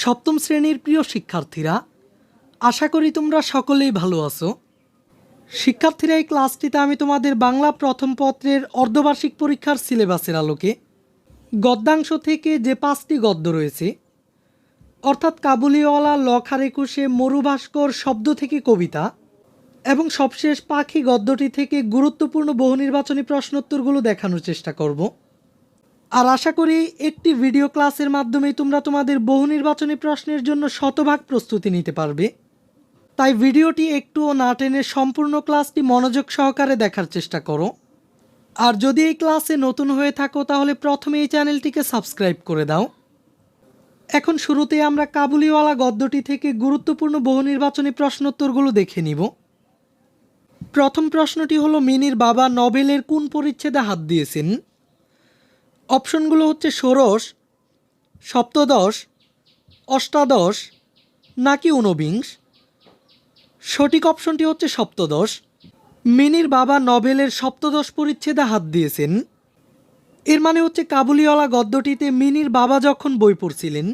সপ্তম শ্রেণীর প্রিয় শিক্ষার্থীরা, আশা করি তোমরা সকলেই ভালো আছো। শিক্ষার্থীরা, এই ক্লাসটিতে আমি তোমাদের বাংলা প্রথম পত্রের অর্ধবার্ষিক পরীক্ষার সিলেবাসের আলোকে গদ্যাংশ থেকে যে 5টি গদ্য রয়েছে, অর্থাৎ কাবুলিওয়ালা, লখার একুশে, মরুভাস্কর, শব্দ থেকে কবিতা এবং সবশেষ পাখি গদ্যটি থেকে গুরুত্বপূর্ণ বহু নির্বাচনী প্রশ্নোত্তরগুলো দেখানোর চেষ্টা করব। আর আশা করি একটি ভিডিও ক্লাসের মাধ্যমেই তোমরা তোমাদের বহু নির্বাচনী প্রশ্নের জন্য শতভাগ প্রস্তুতি নিতে পারবে। তাই ভিডিওটি একটুও না টেনে সম্পূর্ণ ক্লাসটি মনোযোগ সহকারে দেখার চেষ্টা করো। আর যদি এই ক্লাসে নতুন হয়ে থাকো তাহলে প্রথমে এই চ্যানেলটিকে সাবস্ক্রাইব করে দাও। এখন শুরুতে আমরা কাবুলিওয়ালা গদ্যটি থেকে গুরুত্বপূর্ণ বহু নির্বাচনী প্রশ্নোত্তরগুলো দেখে নিব। প্রথম প্রশ্নটি হলো, মিনির বাবা নভেলের কোন পরিচ্ছেদে হাত দিয়েছেন? অপশনগুলো হচ্ছে ষোড়শ, সপ্তদশ, অষ্টাদশ নাকি ঊনবিংশ। সঠিক অপশনটি হচ্ছে সপ্তদশ। মিনির বাবা নভেলের সপ্তদশ পরিচ্ছেদে হাত দিয়েছেন। এর মানে হচ্ছে কাবুলিওয়ালা গদ্যটিতে মিনির বাবা যখন বই পড়ছিলেন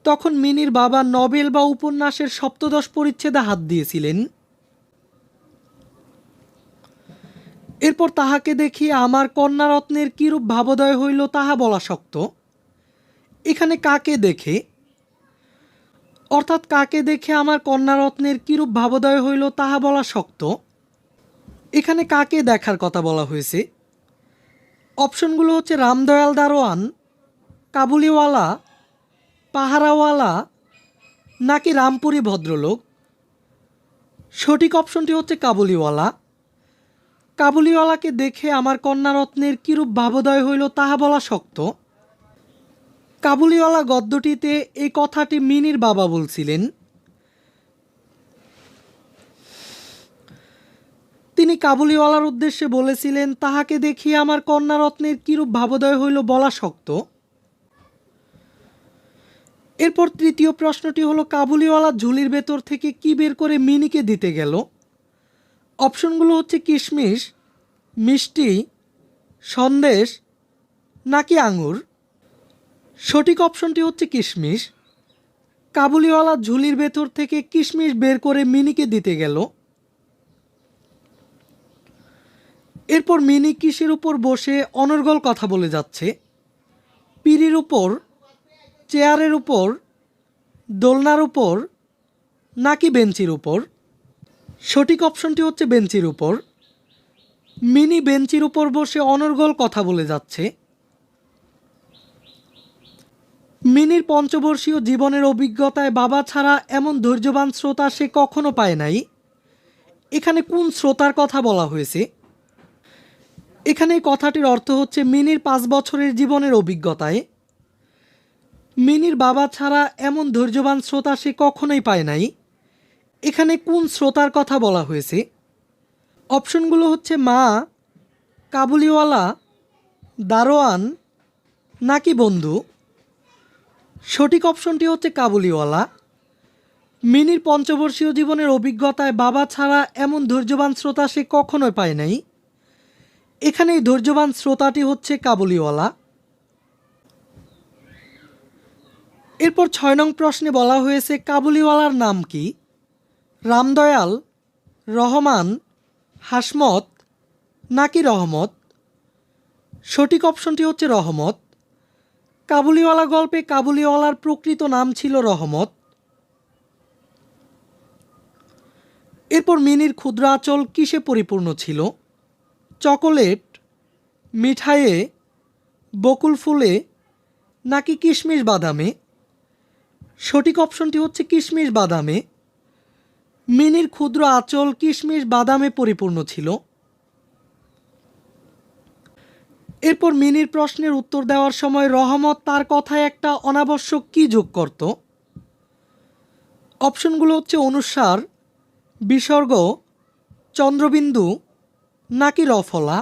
তখন মিনির বাবা নভেল বা উপন্যাসের সপ্তদশ পরিচ্ছেদে হাত দিয়েছিলেন। এরপর তাহাকে দেখি আমার কন্যারত্নের কিরূপ ভাবোদয় হইল তাহা বলা শক্ত। এখানে কাকে দেখে, অর্থাৎ কাকে দেখে আমার কন্যারত্নের কিরূপ ভাবোদয় হইল তাহা বলা শক্ত, এখানে কাকে দেখার কথা বলা হয়েছে? অপশনগুলো হচ্ছে রামদয়াল দারোয়ান, কাবুলিওয়ালা, পাহারাওয়ালা নাকি রামপুরি ভদ্রলোক। সঠিক অপশনটি হচ্ছে কাবুলিওয়ালা। কাবুলিওয়ালাকে দেখে আমার কন্যারত্নের কিরূপ ভাবোদয় হইল তাহা বলা শক্ত। কাবুলিওয়ালা গদ্যটিতে এই কথাটি মিনির বাবা বলছিলেন। তিনি কাবুলিওয়ালার উদ্দেশ্যে বলেছিলেন, তাহাকে দেখিয়ে আমার কন্যারত্নের কিরূপ ভাবোদয় হইল বলা শক্ত। এরপর তৃতীয় প্রশ্নটি হলো, কাবুলিওয়ালা ঝুলির ভেতর থেকে কি বের করে মিনিকে দিতে গেল? অপশনগুলো হচ্ছে কিশমিশ, মিষ্টি, সন্দেশ নাকি আঙুর। সঠিক অপশনটি হচ্ছে কিশমিশ। কাবুলিওয়ালা ঝুলির ভেতর থেকে কিশমিশ বের করে মিনিকে দিতে গেল। এরপর মিনি কিসের উপর বসে অনর্গল কথা বলে যাচ্ছে? পিঁড়ির উপর, চেয়ারের উপর, দোলনার উপর নাকি বেঞ্চির উপর। সঠিক অপশনটি হচ্ছে বেঞ্চির উপর। মিনি বেঞ্চির উপর বসে অনর্গল কথা বলে যাচ্ছে। মিনির পঞ্চবর্ষীয় জীবনের অভিজ্ঞতায় বাবা ছাড়া এমন ধৈর্যবান শ্রোতা সে কখনো পায় নাই। এখানে কোন শ্রোতার কথা বলা হয়েছে? এখানে এই কথাটির অর্থ হচ্ছে মিনির 5 বছরের জীবনের অভিজ্ঞতায় মিনির বাবা ছাড়া এমন ধৈর্যবান শ্রোতা সে কখনোই পায় নাই। এখানে কোন শ্রোতার কথা বলা হয়েছে? অপশনগুলো হচ্ছে মা, কাবুলিওয়ালা, দারোয়ান নাকি বন্ধু। সঠিক অপশনটি হচ্ছে কাবুলিওয়ালা। মিনির পঞ্চবর্ষীয় জীবনের অভিজ্ঞতায় বাবা ছাড়া এমন ধৈর্যবান শ্রোতা সে কখনোই পায় নাই। এখানে এই ধৈর্যবান শ্রোতাটি হচ্ছে কাবুলিওয়ালা। এরপর 6 নং প্রশ্নে বলা হয়েছে, কাবুলিওয়ালার নাম কি? রামদয়াল, রহমান, হাসমত নাকি রহমত। সঠিক অপশনটি হচ্ছে রহমত। কাবুলিওয়ালা গল্পে কাবুলিওয়ালার প্রকৃত নাম ছিল রহমত। এরপর মিনির ক্ষুদ্র আঁচল কিসে পরিপূর্ণ ছিল? চকোলেট, মিঠাইয়ে, বকুল ফুলে নাকি কিশমিশ বাদামে। সঠিক অপশনটি হচ্ছে কিশমিশ বাদামে। মিনির ক্ষুদ্র আঁচল কিশমিশ বাদামে পরিপূর্ণ ছিল। এরপর মিনির প্রশ্নের উত্তর দেওয়ার সময় রহমত তার কথায় একটা অনাবশ্যক কি যোগ করত? অপশনগুলো হচ্ছে অনুস্বার, বিসর্গ, চন্দ্রবিন্দু নাকি রফলা।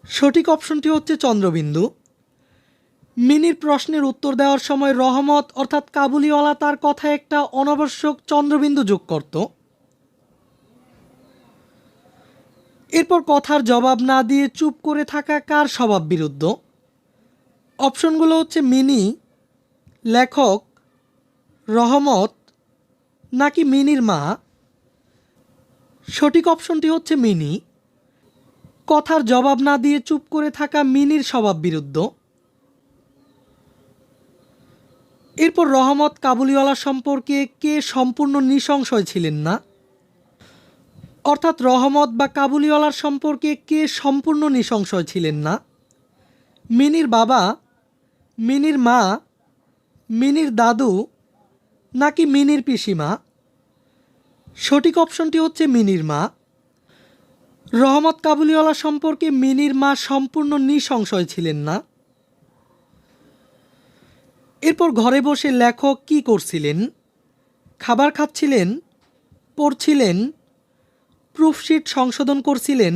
সঠিক অপশনটি হচ্ছে চন্দ্রবিন্দু। মিনির প্রশ্নের উত্তর দেওয়ার সময় রহমত অর্থাৎ কাবুলিওয়ালা তার কথায় একটা অনাবশ্যক চন্দ্রবিন্দু যোগ করত। এরপর কথার জবাব না দিয়ে চুপ করে থাকা কার স্বভাব বিরুদ্ধ? অপশনগুলো হচ্ছে মিনি, লেখক, রহমত নাকি মিনির মা? সঠিক অপশনটি হচ্ছে মিনি। কথার জবাব না দিয়ে চুপ করে থাকা মিনির স্বভাব বিরুদ্ধ। এরপর রহমত কাবুলিওয়ালা সম্পর্কে কে সম্পূর্ণ নৃশংসয় ছিলেন না? অর্থাৎ রহমত বা কাবুলিওয়ালার সম্পর্কে কে সম্পূর্ণ নৃশংসয় ছিলেন না? মিনির বাবা, মিনির মা, মিনির দাদু নাকি মিনির পিসিমা? সঠিক অপশনটি হচ্ছে মিনির মা। রহমত কাবুলিওয়ালা সম্পর্কে মিনির মা সম্পূর্ণ নৃশংসয় ছিলেন না। এরপর ঘরে বসে লেখক কি করছিলেন? খাবার খাচ্ছিলেন, পড়ছিলেন, প্রুফশিট সংশোধন করছিলেন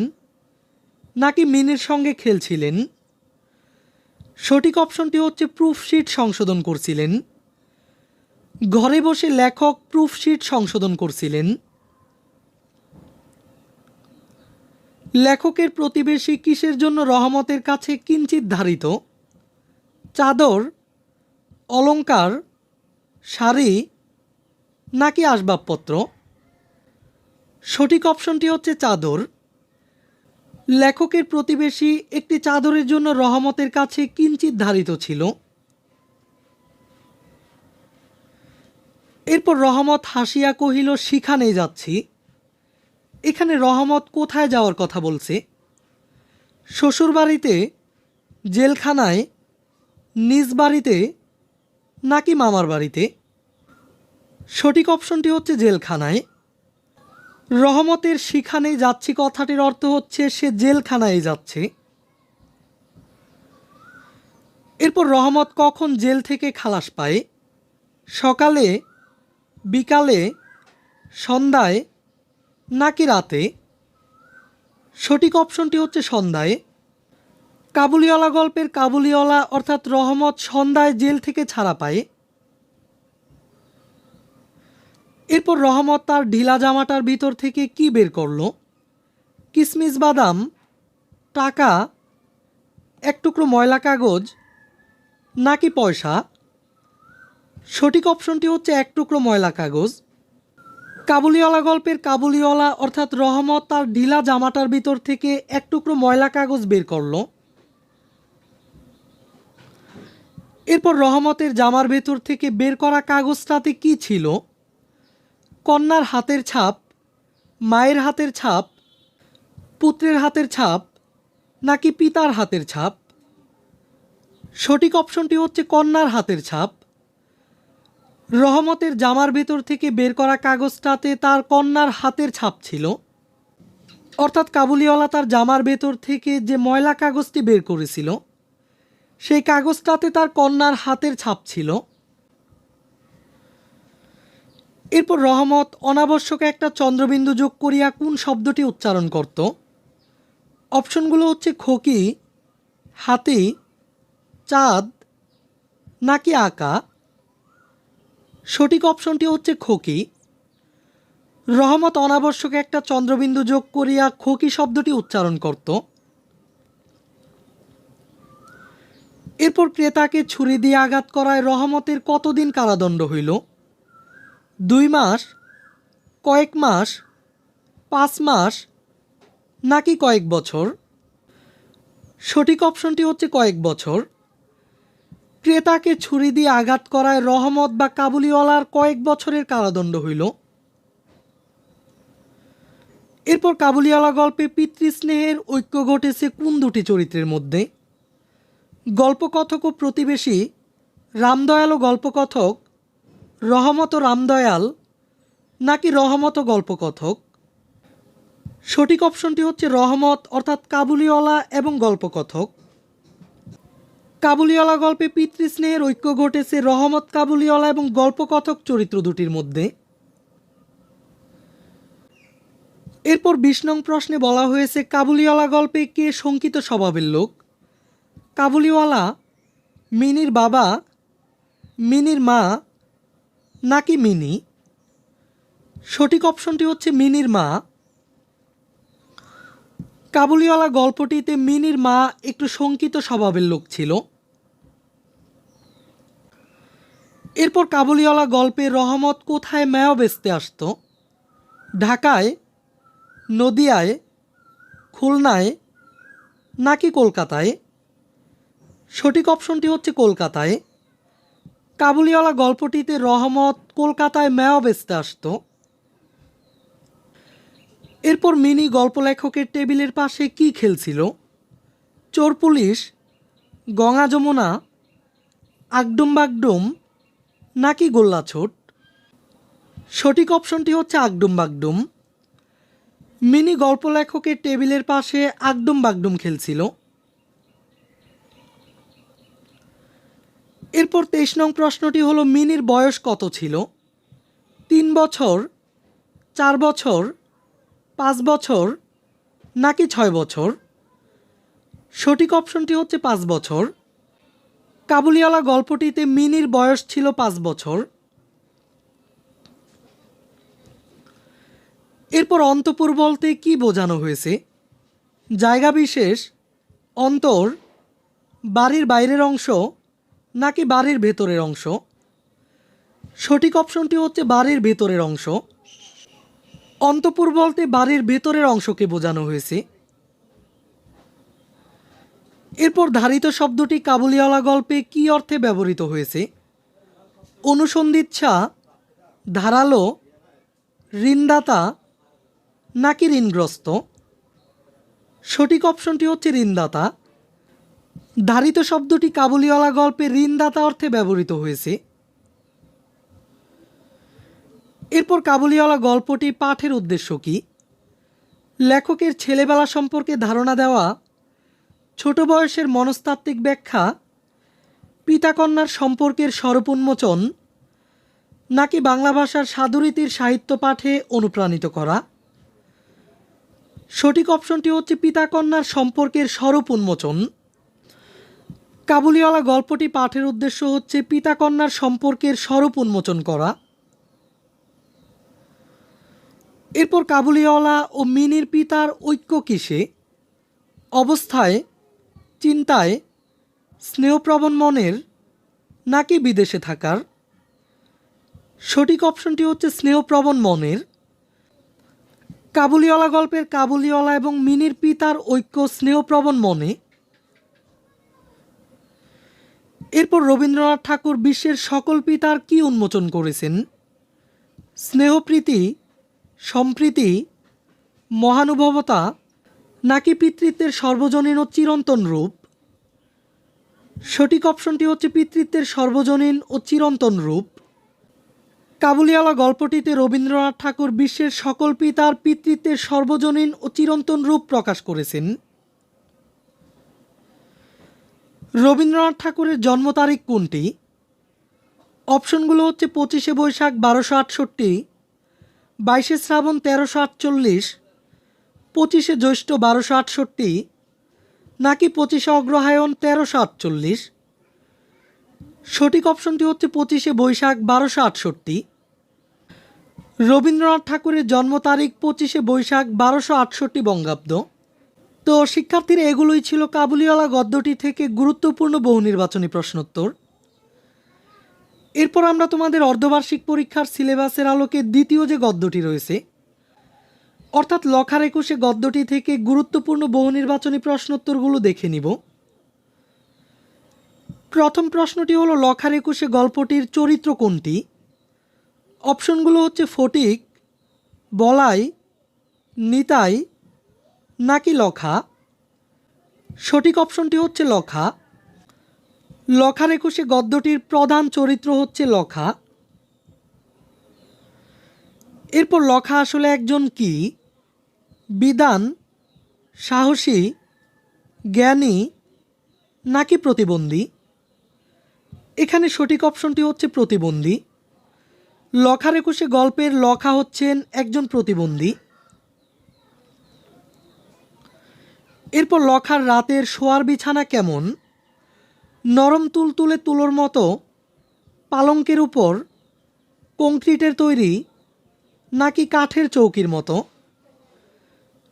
নাকি মিনির সঙ্গে খেলছিলেন? সঠিক অপশনটি হচ্ছে প্রুফশিট সংশোধন করছিলেন। ঘরে বসে লেখক প্রুফশিট সংশোধন করছিলেন। লেখকের প্রতিবেশী কিসের জন্য রহমতের কাছে কিঞ্চিৎ ধারিত? চাদর, অলংকার, শাড়ি নাকি আসবাবপত্র? সঠিক অপশনটি হচ্ছে চাদর। লেখকের প্রতিবেশী একটি চাদরের জন্য রহমতের কাছে কিঞ্চিৎ ধারিত ছিল। এরপর রহমত হাসিয়া কহিল, সেখানে যাচ্ছি। এখানে রহমত কোথায় যাওয়ার কথা বলছে? শ্বশুরবাড়িতে, জেলখানায়, নিজ বাড়িতে নাকি মামার বাড়িতে? সঠিক অপশনটি হচ্ছে জেলখানায়। রহমতের সেখানে যাচ্ছি কথাটির অর্থ হচ্ছে সে জেলখানায় যাচ্ছে। এরপর রহমত কখন জেল থেকে খালাস পায়? সকালে, বিকালে, সন্ধ্যায় নাকি রাতে? সঠিক অপশনটি হচ্ছে সন্ধ্যায়। কাবুলিওয়ালা গল্পের কাবুলিওয়ালা অর্থাৎ রহমত সন্ধ্যায় জেল থেকে ছাড়া পায়। এরপর রহমত তার ঢিলা জামাটার ভিতর থেকে কি বের করলো? কিশমিশ বাদাম, টাকা, এক টুকরো ময়লা কাগজ নাকি পয়সা? সঠিক অপশনটি হচ্ছে এক টুকরো ময়লা কাগজ। কাবুলিওয়ালা গল্পের কাবুলিওয়ালা অর্থাৎ রহমত তার ঢিলা জামাটার ভিতর থেকে এক টুকরো ময়লা কাগজ বের করলো। এরপর রহমতের জামার ভেতর থেকে বের করা কাগজটাতে কি ছিল? কন্যার হাতের ছাপ, মায়ের হাতের ছাপ, পুত্রের হাতের ছাপ নাকি পিতার হাতের ছাপ? সঠিক অপশনটি হচ্ছে কন্যার হাতের ছাপ। রহমতের জামার ভেতর থেকে বের করা কাগজটাতে তার কন্যার হাতের ছাপ ছিল। অর্থাৎ কাবুলিওয়ালা তার জামার ভেতর থেকে যে ময়লা কাগজটি বের করেছিল সেই কাগজটাতে তার কন্যার হাতের ছাপ ছিল। এরপর রহমত অনাবশ্যক একটা চন্দ্রবিন্দু যোগ করিয়া কোন শব্দটি উচ্চারণ করত? অপশনগুলো হচ্ছে খোকি, হাতি, চাঁদ নাকি আঁকা? সঠিক অপশনটি হচ্ছে খোকি। রহমত অনাবশ্যক একটা চন্দ্রবিন্দু যোগ করিয়া খোকি শব্দটি উচ্চারণ করত। এরপর ক্রেতাকে ছুরি দিয়ে আঘাত করায় রহমতের কতদিন কারাদণ্ড হইল? 2 মাস, কয়েক মাস, 5 মাস নাকি কয়েক বছর? সঠিক অপশনটি হচ্ছে কয়েক বছর। ক্রেতাকে ছুরি দিয়ে আঘাত করায় রহমত বা কাবুলিওয়ালার কয়েক বছরের কারাদণ্ড হইল। এরপর কাবুলিওয়ালা গল্পে পিতৃস্নেহের ঐক্য ঘটেছে কোন দুটি চরিত্রের মধ্যে? গল্পকথক ও প্রতিবেশী, রামদয়াল ও গল্পকথক, রহমত ও রামদয়াল নাকি রহমত ও গল্পকথক? সঠিক অপশনটি হচ্ছে রহমত অর্থাৎ কাবুলিওয়ালা এবং গল্পকথক। কাবুলিওয়ালা গল্পে পিতৃস্নেহের ঐক্য ঘটেছে রহমত কাবুলিওয়ালা এবং গল্পকথক চরিত্র দুটির মধ্যে। এরপর 20 নং প্রশ্নে বলা হয়েছে কাবুলিওয়ালা গল্পে কে শঙ্কিত স্বভাবের লোক? কাবুলিওয়ালা, মিনির বাবা, মিনির মা নাকি মিনি? সঠিক অপশনটি হচ্ছে মিনির মা। কাবুলিওয়ালা গল্পটিতে মিনির মা একটু শঙ্কিত স্বভাবের লোক ছিল। এরপর কাবুলিওয়ালা গল্পে রহমত কোথায় মেয়া বেচতে আসতো? ঢাকায়, নদিয়ায়, খুলনায় নাকি কলকাতায়? সঠিক অপশনটি হচ্ছে কলকাতায়। কাবুলিওয়ালা গল্পটিতে রহমত কলকাতায় মেয়া বেচতে আসতো। এরপর মিনি গল্প লেখকের টেবিলের পাশে কি খেলছিল? চোর পুলিশ, গঙা যমুনা, আগডুম বাগডুম নাকি গোল্লাছোট? সঠিক অপশনটি হচ্ছে আগডুম বাগডুম। মিনি গল্প লেখকের টেবিলের পাশে আগডুম বাগডুম খেলছিল। এরপর 23 নং প্রশ্নটি হলো মিনির বয়স কত ছিল? 3 বছর, 4 বছর, 5 বছর নাকি 6 বছর? সঠিক অপশনটি হচ্ছে 5 বছর। কাবুলিওয়ালা গল্পটিতে মিনির বয়স ছিল 5 বছর। এরপর অন্তঃপুর বলতে কি বোঝানো হয়েছে? জায়গা বিশেষ, অন্তর, বাড়ির বাইরের অংশ নাকি বাড়ির ভেতরের অংশ? সঠিক অপশনটি হচ্ছে বাড়ির ভেতরের অংশ। অন্তঃপুর বলতে বাড়ির ভেতরের অংশকে বোঝানো হয়েছে। এরপর ধারিত শব্দটি কাবুলিওয়ালা গল্পে কি অর্থে ব্যবহৃত হয়েছে? অনুসন্ধিৎসা, ধারালো, ঋণদাতা নাকি ঋণগ্রস্ত? সঠিক অপশনটি হচ্ছে ঋণদাতা। ধারিত শব্দটি কাবুলিওয়ালা গল্পে ঋণদাতা অর্থে ব্যবহৃত হয়েছে। এরপর কাবুলিওয়ালা গল্পটি পাঠের উদ্দেশ্য কি? লেখকের ছেলেবেলা সম্পর্কে ধারণা দেওয়া, ছোট বয়সের মনস্তাত্ত্বিক ব্যাখ্যা, পিতাকন্যার সম্পর্কের স্বরূপ উন্মোচন নাকি বাংলা ভাষার সাধুরীতির সাহিত্য পাঠে অনুপ্রাণিত করা? সঠিক অপশনটি হচ্ছে পিতাকন্যার সম্পর্কের স্বরূপ উন্মোচন। কাবুলিওয়ালা গল্পটি পাঠের উদ্দেশ্য হচ্ছে পিতাকন্যার সম্পর্কের স্বরূপ উন্মোচন করা। এরপর কাবুলিওয়ালা ও মিনির পিতার ঐক্য কিসে? অবস্থায়, চিন্তায়, স্নেহপ্রবণ মনের নাকি বিদেশে থাকার? সঠিক অপশনটি হচ্ছে স্নেহপ্রবণ মনের। কাবুলিওয়ালা গল্পের কাবুলিওয়ালা এবং মিনির পিতার ঐক্য স্নেহপ্রবণ মনে। এরপর রবীন্দ্রনাথ ঠাকুর বিশ্বের সকল পিতার কি উন্মোচন করেছেন? স্নেহপ্রীতি, সম্প্রীতি, মহানুভবতা নাকি পিতৃত্বের সর্বজনীন ও চিরন্তন রূপ? সঠিক অপশনটি হচ্ছে পিতৃত্বের সর্বজনীন ও চিরন্তন রূপ। কাবুলিওয়ালা গল্পটিতে রবীন্দ্রনাথ ঠাকুর বিশ্বের সকল পিতার পিতৃত্বের সর্বজনীন ও চিরন্তন রূপ প্রকাশ করেছেন। রবীন্দ্রনাথ ঠাকুরের জন্ম তারিখ কোনটি? অপশনগুলো হচ্ছে 25শে বৈশাখ 1268, 22শে শ্রাবণ 1348, 25শে জ্যৈষ্ঠ 1268 নাকি 25শে অগ্রহায়ণ 1348? সঠিক অপশনটি হচ্ছে 25শে বৈশাখ 1268। রবীন্দ্রনাথ ঠাকুরের জন্ম তারিখ 25শে বৈশাখ 1268 বঙ্গাব্দ। তো শিক্ষার্থীরা, এগুলোই ছিল কাবুলিওয়ালা গদ্যটি থেকে গুরুত্বপূর্ণ বহু নির্বাচনী প্রশ্নোত্তর। এরপর আমরা তোমাদের অর্ধবার্ষিক পরীক্ষার সিলেবাসের আলোকে দ্বিতীয় যে গদ্যটি রয়েছে, অর্থাৎ লখার একুশে গদ্যটি থেকে গুরুত্বপূর্ণ বহু নির্বাচনী প্রশ্নোত্তরগুলো দেখে নিব। প্রথম প্রশ্নটি হলো লখার একুশে গল্পটির চরিত্র কোনটি? অপশনগুলো হচ্ছে ফটিক, বলাই, নিতাই নাকি লখা? সঠিক অপশনটি হচ্ছে লখা। লখার একুশে গদ্যটির প্রধান চরিত্র হচ্ছে লখা। এরপর লখা আসলে একজন কি? বিদ্বান, সাহসী, জ্ঞানী নাকি প্রতিবন্ধী? এখানে সঠিক অপশনটি হচ্ছে প্রতিবন্ধী। লখার একুশে গল্পের লখা হচ্ছেন একজন প্রতিবন্ধী। এরপর লখার রাতের শোয়ার বিছানা কেমন? নরম তুলতুলে তুলোর মতো, পালঙ্কের উপর, কংক্রিটের তৈরি নাকি কাঠের চৌকির মতো?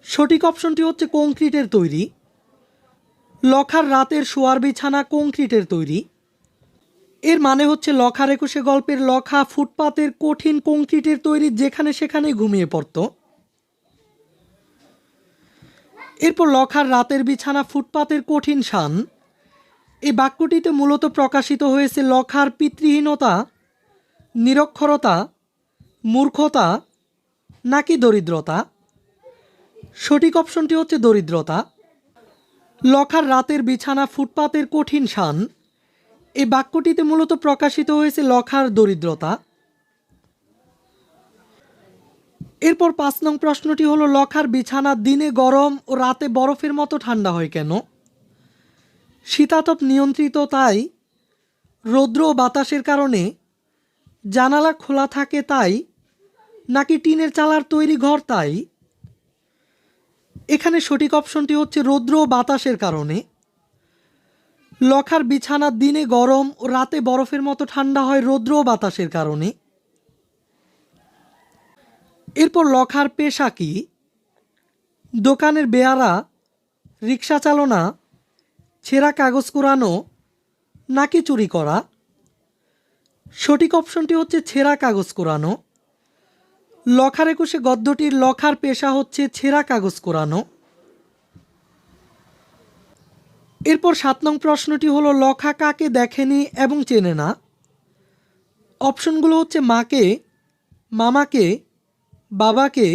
সঠিক অপশনটি হচ্ছে কংক্রিটের তৈরি। লখার রাতের শোয়ার বিছানা কংক্রিটের তৈরি। এর মানে হচ্ছে লখার একুশে গল্পের লখা ফুটপাতের কঠিন কংক্রিটের তৈরি যেখানে সেখানে ঘুমিয়ে পড়ত। এরপর লখার রাতের বিছানা ফুটপাতের কঠিন শান। এই বাক্যটিতে মূলত প্রকাশিত হয়েছে লখার পিতৃহীনতা, নিরক্ষরতা, মূর্খতা নাকি দরিদ্রতা। সঠিক অপশনটি হচ্ছে দরিদ্রতা। লখার রাতের বিছানা ফুটপাতের কঠিন শান, এই বাক্যটিতে মূলত প্রকাশিত হয়েছে লখার দরিদ্রতা। এরপর 5 নং প্রশ্নটি হলো লখার বিছানা দিনে গরম ও রাতে বরফের মতো ঠান্ডা হয় কেন? শীতাতপ নিয়ন্ত্রিত তাই, রৌদ্র ও বাতাসের কারণে, জানালা খোলা থাকে তাই, নাকি টিনের চালার তৈরি ঘর তাই? এখানে সঠিক অপশনটি হচ্ছে রৌদ্র ও বাতাসের কারণে। লখার বিছানা দিনে গরম ও রাতে বরফের মতো ঠান্ডা হয় রৌদ্র ও বাতাসের কারণে। এরপর লখার পেশা কি? দোকানের বেয়ারা, রিক্সা চালনা, ছেঁড়া কাগজ কুড়ানো নাকি চুরি করা? সঠিক অপশনটি হচ্ছে ছেঁড়া কাগজ কুড়ানো। লখার একুশে গদ্যটির লখার পেশা হচ্ছে ছেঁড়া কাগজ কুড়ানো। এরপর 7 নং প্রশ্নটি হলো লখা কাকে দেখেনি এবং চেনে না? অপশনগুলো হচ্ছে মাকে, মামাকে, বাবাকে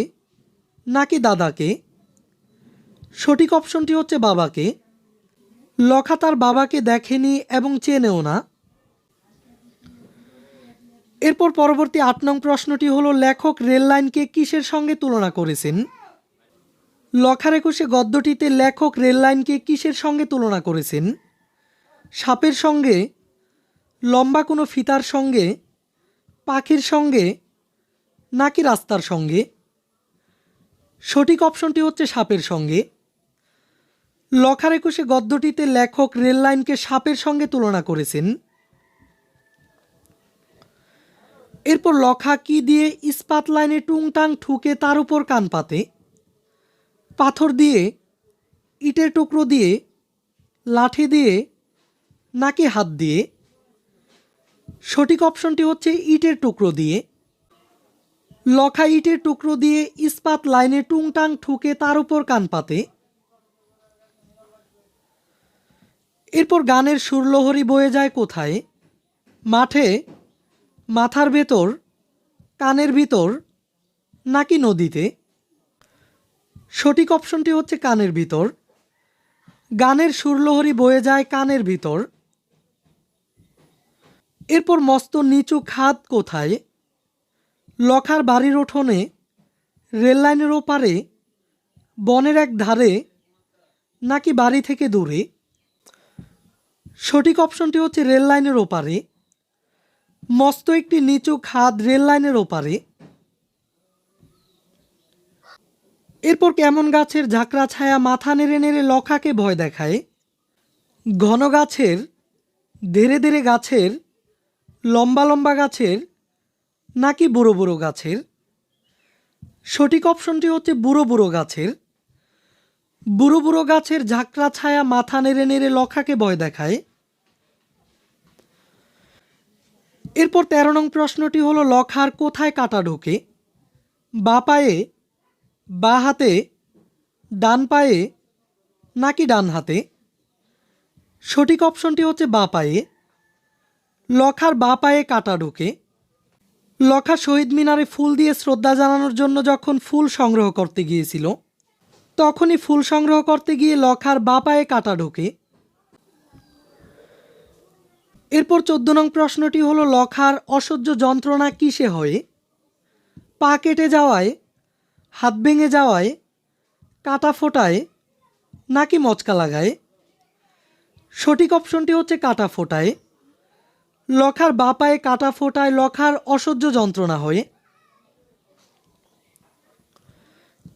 নাকি দাদাকে। সঠিক অপশনটি হচ্ছে বাবাকে। লখা তার বাবাকে দেখেনি এবং চেনেও না। এরপর পরবর্তী 8 নং প্রশ্নটি হলো লেখক রেল লাইনকে কিসের সঙ্গে তুলনা করেছেন? লখার একুশে গদ্যটিতে লেখক রেল লাইনকে কিসের সঙ্গে তুলনা করেছেন? সাপের সঙ্গে, লম্বা কোনো ফিতার সঙ্গে, পাখির সঙ্গে নাকি রাস্তার সঙ্গে? সঠিক অপশনটি হচ্ছে সাপের সঙ্গে। লখার একুশে গদ্যটিতে লেখক রেল লাইনকে সাপের সঙ্গে তুলনা করেছেন। এরপর লখা কি দিয়ে ইস্পাত লাইনে টুংটাং ঠুকে তার উপর কান পাতে? পাথর দিয়ে, ইটের টুকরো দিয়ে, লাঠি দিয়ে নাকি হাত দিয়ে? সঠিক অপশনটি হচ্ছে ইটের টুকরো দিয়ে। লখা ইটের টুকরো দিয়ে ইস্পাত লাইনে টুংটাং ঠুকে তার উপর কান পাতে। এরপর গানের সুরলহরী বয়ে যায় কোথায়? মাঠে, মাথার ভেতর, কানের ভিতর নাকি নদীতে? সঠিক অপশনটি হচ্ছে কানের ভিতর। গানের সুরলহরী বয়ে যায় কানের ভিতর। এরপর মস্ত নিচু খাদ কোথায়? লখার বাড়ির উঠোনে, রেললাইনের ওপারে, বনের এক ধারে নাকি বাড়ি থেকে দূরে? সঠিক অপশনটি হচ্ছে রেল লাইনের ওপারে। মস্ত একটি নিচু খাদ রেল লাইনের ওপারে। এরপর কেমন গাছের ঝাঁকড়া ছায়া মাথা নেড়ে নেড়ে লখাকে ভয় দেখায়? ঘন গাছের, ধীরে ধীরে গাছের, লম্বা লম্বা গাছের নাকি বুড়ো বুড়ো গাছের? সঠিক অপশনটি হচ্ছে বুড়ো বুড়ো গাছের। বুড়ো বুড়ো গাছের ঝাঁকড়া ছায়া মাথা নেড়ে নেড়ে লখাকে ভয় দেখায়। এরপর 13 নং প্রশ্নটি হলো লখার কোথায় কাঁটা ঢোকে? বা পায়ে, বা হাতে, ডান পায়ে নাকি ডান হাতে? সঠিক অপশনটি হচ্ছে বা পায়ে। লখার বা পায়ে কাঁটা ঢোকে। লখা শহীদ মিনারে ফুল দিয়ে শ্রদ্ধা জানানোর জন্য যখন ফুল সংগ্রহ করতে গিয়েছিল, তখনই ফুল সংগ্রহ করতে গিয়ে লখার বা পায়ে কাঁটা ঢোকে। এরপর 14 নং প্রশ্নটি হলো লখার অসহ্য যন্ত্রণা কিসে হয়? পা কেটে যাওয়ায়, হাত ভেঙে যাওয়ায়, কাটা ফোটায় নাকি মচকা লাগায়? সঠিক অপশনটি হচ্ছে কাটা ফোটায়। লখার বা পায়ে কাটা ফোটায় লখার অসহ্য যন্ত্রণা হয়।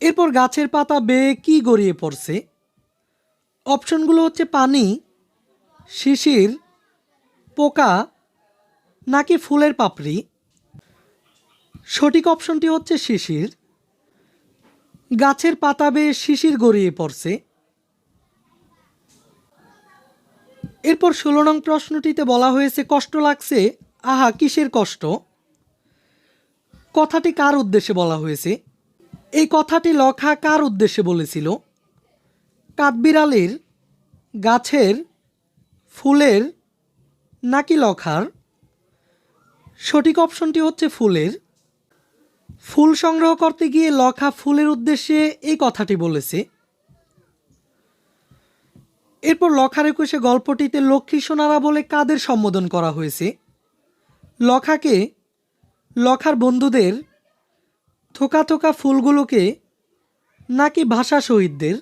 এরপর গাছের পাতা বেয়ে কি গড়িয়ে পড়ছে? অপশনগুলো হচ্ছে পানি, শিশির, পোকা নাকি ফুলের পাপড়ি? সঠিক অপশনটি হচ্ছে শিশির। গাছের পাতা বেয়ে শিশির গড়িয়ে পড়ছে। এরপর ১৬ নং প্রশ্নটিতে বলা হয়েছে কষ্ট লাগছে, আহা কিসের কষ্ট। কথাটি কার উদ্দেশ্যে বলা হয়েছে? এই কথাটি লখা কার উদ্দেশ্যে বলেছিল? কাঠবিড়ালির, গাছের, ফুলের নাকি লখার? সঠিক অপশনটি হচ্ছে ফুলের। ফুল সংগ্রহ করতে গিয়ে লখা ফুলের উদ্দেশ্যে এই কথাটি বলেছে। এরপর লখার ২১ গল্পটিতে লক্ষ্মী সোনারা বলে কাদের সম্বোধন করা হয়েছে? লখাকে, লখার বন্ধুদের, থোকা থোকা ফুলগুলোকে নাকি ভাষা শহীদদের?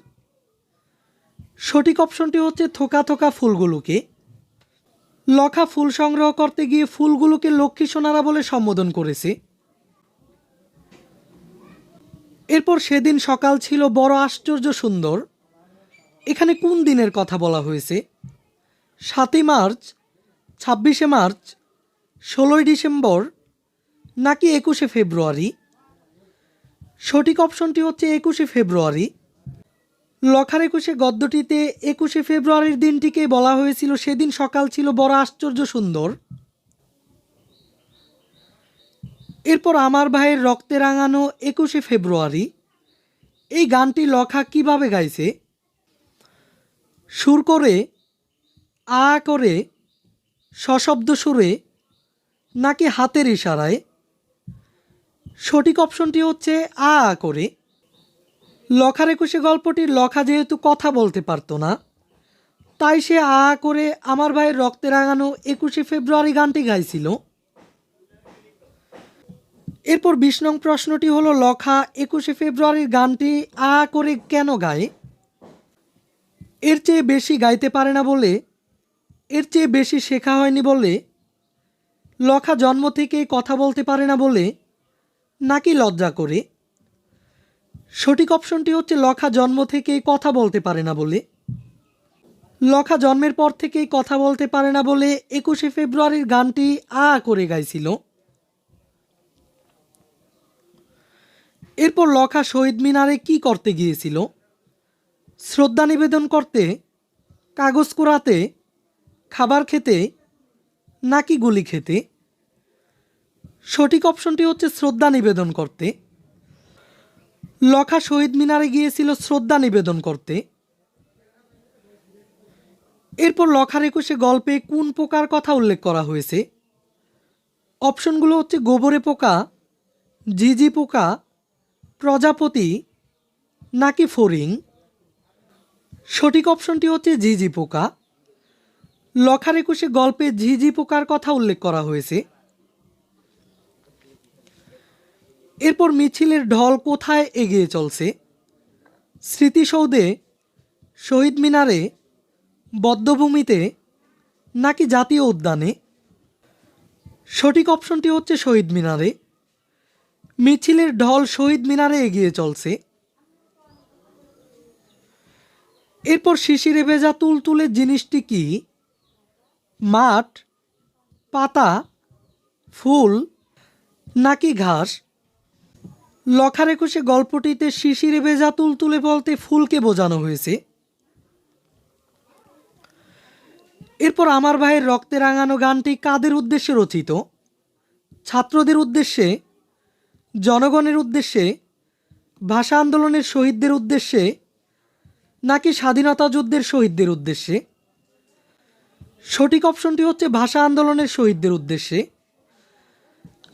সঠিক অপশনটি হচ্ছে থোকা থোকা ফুলগুলোকে। লখা ফুল সংগ্রহ করতে গিয়ে ফুলগুলোকে লক্ষ্মী সোনারা বলে সম্বোধন করেছে। এরপর সেদিন সকাল ছিল বড় আশ্চর্য সুন্দর, এখানে কোন দিনের কথা বলা হয়েছে? ৭ই মার্চ, ২৬শে মার্চ, ১৬ই ডিসেম্বর নাকি ২১শে ফেব্রুয়ারি? সঠিক অপশনটি হচ্ছে ২১শে ফেব্রুয়ারি। লখার ২১ গদ্যটিতে ২১শে ফেব্রুয়ারির দিনটিকে বলা হয়েছিল সেদিন সকাল ছিল বড় আশ্চর্য সুন্দর। এরপর আমার ভাইয়ের রক্তে রাঙানো ২১শে ফেব্রুয়ারি, এই গানটি লখা কিভাবে গাইছে? সুর করে, আ করে, সশব্দ সুরে নাকি হাতের ইশারায়? সঠিক অপশনটি হচ্ছে আ করে। লখার ২১ গল্পটির লখা যেহেতু কথা বলতে পারতো না, তাই সে আ করে আমার ভাইয়ের রক্তে রাঙানো ২১শে ফেব্রুয়ারি গানটি গাইছিল। এরপর ২০ নং প্রশ্নটি হলো লখা ২১শে ফেব্রুয়ারির গানটি আ করে কেন গায়? এর চেয়ে বেশি গাইতে পারে না বলে, এর চেয়ে বেশি শেখা হয়নি বলে, লখা জন্ম থেকেই কথা বলতে পারে না বলে নাকি লজ্জা করে? সঠিক অপশনটি হচ্ছে লখা জন্ম থেকেই কথা বলতে পারে না বলে। লখা জন্মের পর থেকেই কথা বলতে পারে না বলে ২১শে ফেব্রুয়ারির গানটি আ করে গাইছিল। এরপর লখা শহীদ মিনারে কি করতে গিয়েছিল? শ্রদ্ধা নিবেদন করতে, কাগজ কুড়াতে, খাবার খেতে নাকি গুলি খেতে? সঠিক অপশনটি হচ্ছে শ্রদ্ধা নিবেদন করতে। লখা শহীদ মিনারে গিয়েছিল শ্রদ্ধা নিবেদন করতে। এরপর লখার ২১ গল্পে কোন পোকার কথা উল্লেখ করা হয়েছে? অপশনগুলো হচ্ছে গোবরে পোকা, ঝিঝি পোকা, প্রজাপতি নাকি ফড়িং? সঠিক অপশনটি হচ্ছে ঝিঝি পোকা। লখার ২১ গল্পে ঝিঝি পোকার কথা উল্লেখ করা হয়েছে। এরপর মিছিলের ঢল কোথায় এগিয়ে চলছে? স্মৃতিসৌধে, শহীদ মিনারে, বধ্যভূমিতে নাকি জাতীয় উদ্যানে? সঠিক অপশনটি হচ্ছে শহীদ মিনারে। মিছিলের ঢল শহীদ মিনারে এগিয়ে চলছে। এরপর শিশিরে ভেজা তুলতুলে জিনিসটি কি? মাঠ, পাতা, ফুল নাকি ঘাস? লখার ২১ গল্পটিতে শিশিরে ভেজা তুলতুলে বলতে ফুলকে বোঝানো হয়েছে। এরপর আমার ভাইয়ের রক্তে রাঙানো গানটি কাদের উদ্দেশ্যে রচিত? ছাত্রদের উদ্দেশ্যে, জনগণের উদ্দেশ্যে, ভাষা আন্দোলনের শহীদদের উদ্দেশ্যে নাকি স্বাধীনতা যুদ্ধের শহীদদের উদ্দেশ্যে? সঠিক অপশনটি হচ্ছে ভাষা আন্দোলনের শহীদদের উদ্দেশ্যে।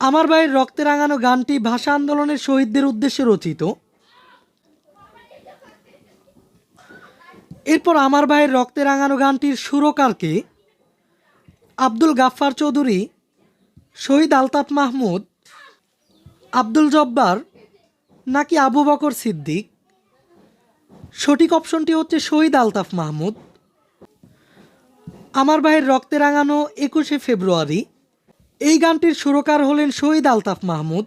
আমার ভাইয়ের রক্তে রাঙানো গানটি ভাষা আন্দোলনের শহীদদের উদ্দেশ্যে রচিত। এরপর আমার ভাইয়ের রক্তে রাঙানো গানটির সুরকার কে? আব্দুল গাফফার চৌধুরী, শহীদ আলতাফ মাহমুদ, আব্দুল জব্বার নাকি আবু বকর সিদ্দিক? সঠিক অপশনটি হচ্ছে শহীদ আলতাফ মাহমুদ। আমার ভাইয়ের রক্তে রাঙানো ২১শে ফেব্রুয়ারি, এই গানটির সুরকার হলেন শহীদ আলতাফ মাহমুদ।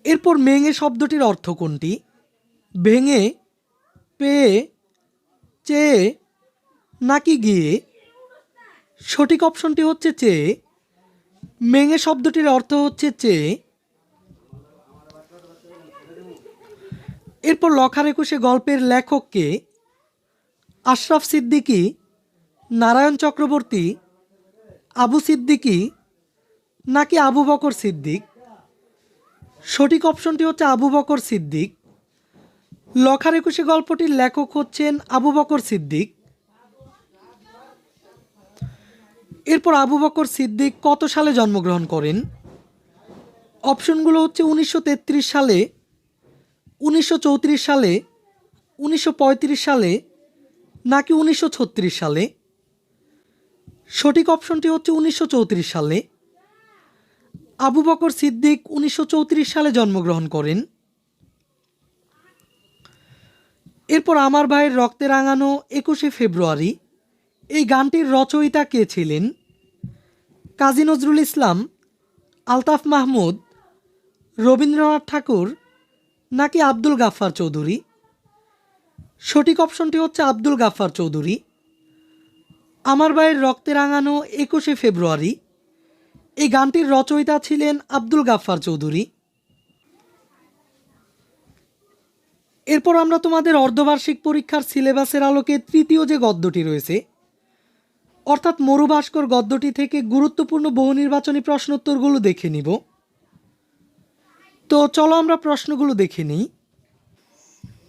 এরপর মেঙে শব্দটির অর্থ কোনটি? ভেঙে, পেয়ে, চেয়ে নাকি গিয়ে? সঠিক অপশনটি হচ্ছে চেয়ে। মেঙে শব্দটির অর্থ হচ্ছে চেয়ে। এরপর লখার ২১ গল্পের লেখক কে? আশরাফ সিদ্দিকী, নারায়ণ চক্রবর্তী, আবু সিদ্দিকী নাকি আবু বকর সিদ্দিক? সঠিক অপশনটি হচ্ছে আবু বকর সিদ্দিক। লখার ২১ গল্পটির লেখক হচ্ছেন আবু বকর সিদ্দিক। এরপর আবু বকর সিদ্দিক কত সালে জন্মগ্রহণ করেন? অপশনগুলো হচ্ছে ১৯৩৩ সালে, ১৯৩৪ সালে, ১৯৩৫ সালে নাকি ১৯৩৬ সালে? সঠিক অপশনটি হচ্ছে ১৯৩৪ সালে। আবু বকর সিদ্দিক ১৯৩৪ সালে জন্মগ্রহণ করেন। এরপর আমার ভাইয়ের রক্তে রাঙানো ২১শে ফেব্রুয়ারি এই গানটির রচয়িতা কে ছিলেন? কাজী নজরুল ইসলাম, আলতাফ মাহমুদ, রবীন্দ্রনাথ ঠাকুর নাকি আব্দুল গাফফার চৌধুরী? সঠিক অপশনটি হচ্ছে আব্দুল গাফফার চৌধুরী। আমার ভাইয়ের রক্তে রাঙানো ২১শে ফেব্রুয়ারি এই গানটির রচয়িতা ছিলেন আব্দুল গাফফার চৌধুরী। এরপর আমরা তোমাদের অর্ধবার্ষিক পরীক্ষার সিলেবাসের আলোকে তৃতীয় যে গদ্যটি রয়েছে অর্থাৎ মরুভাস্কর গদ্যটি থেকে গুরুত্বপূর্ণ বহু নির্বাচনী প্রশ্নোত্তরগুলো দেখে নিব। তো চলো আমরা প্রশ্নগুলো দেখে নিই।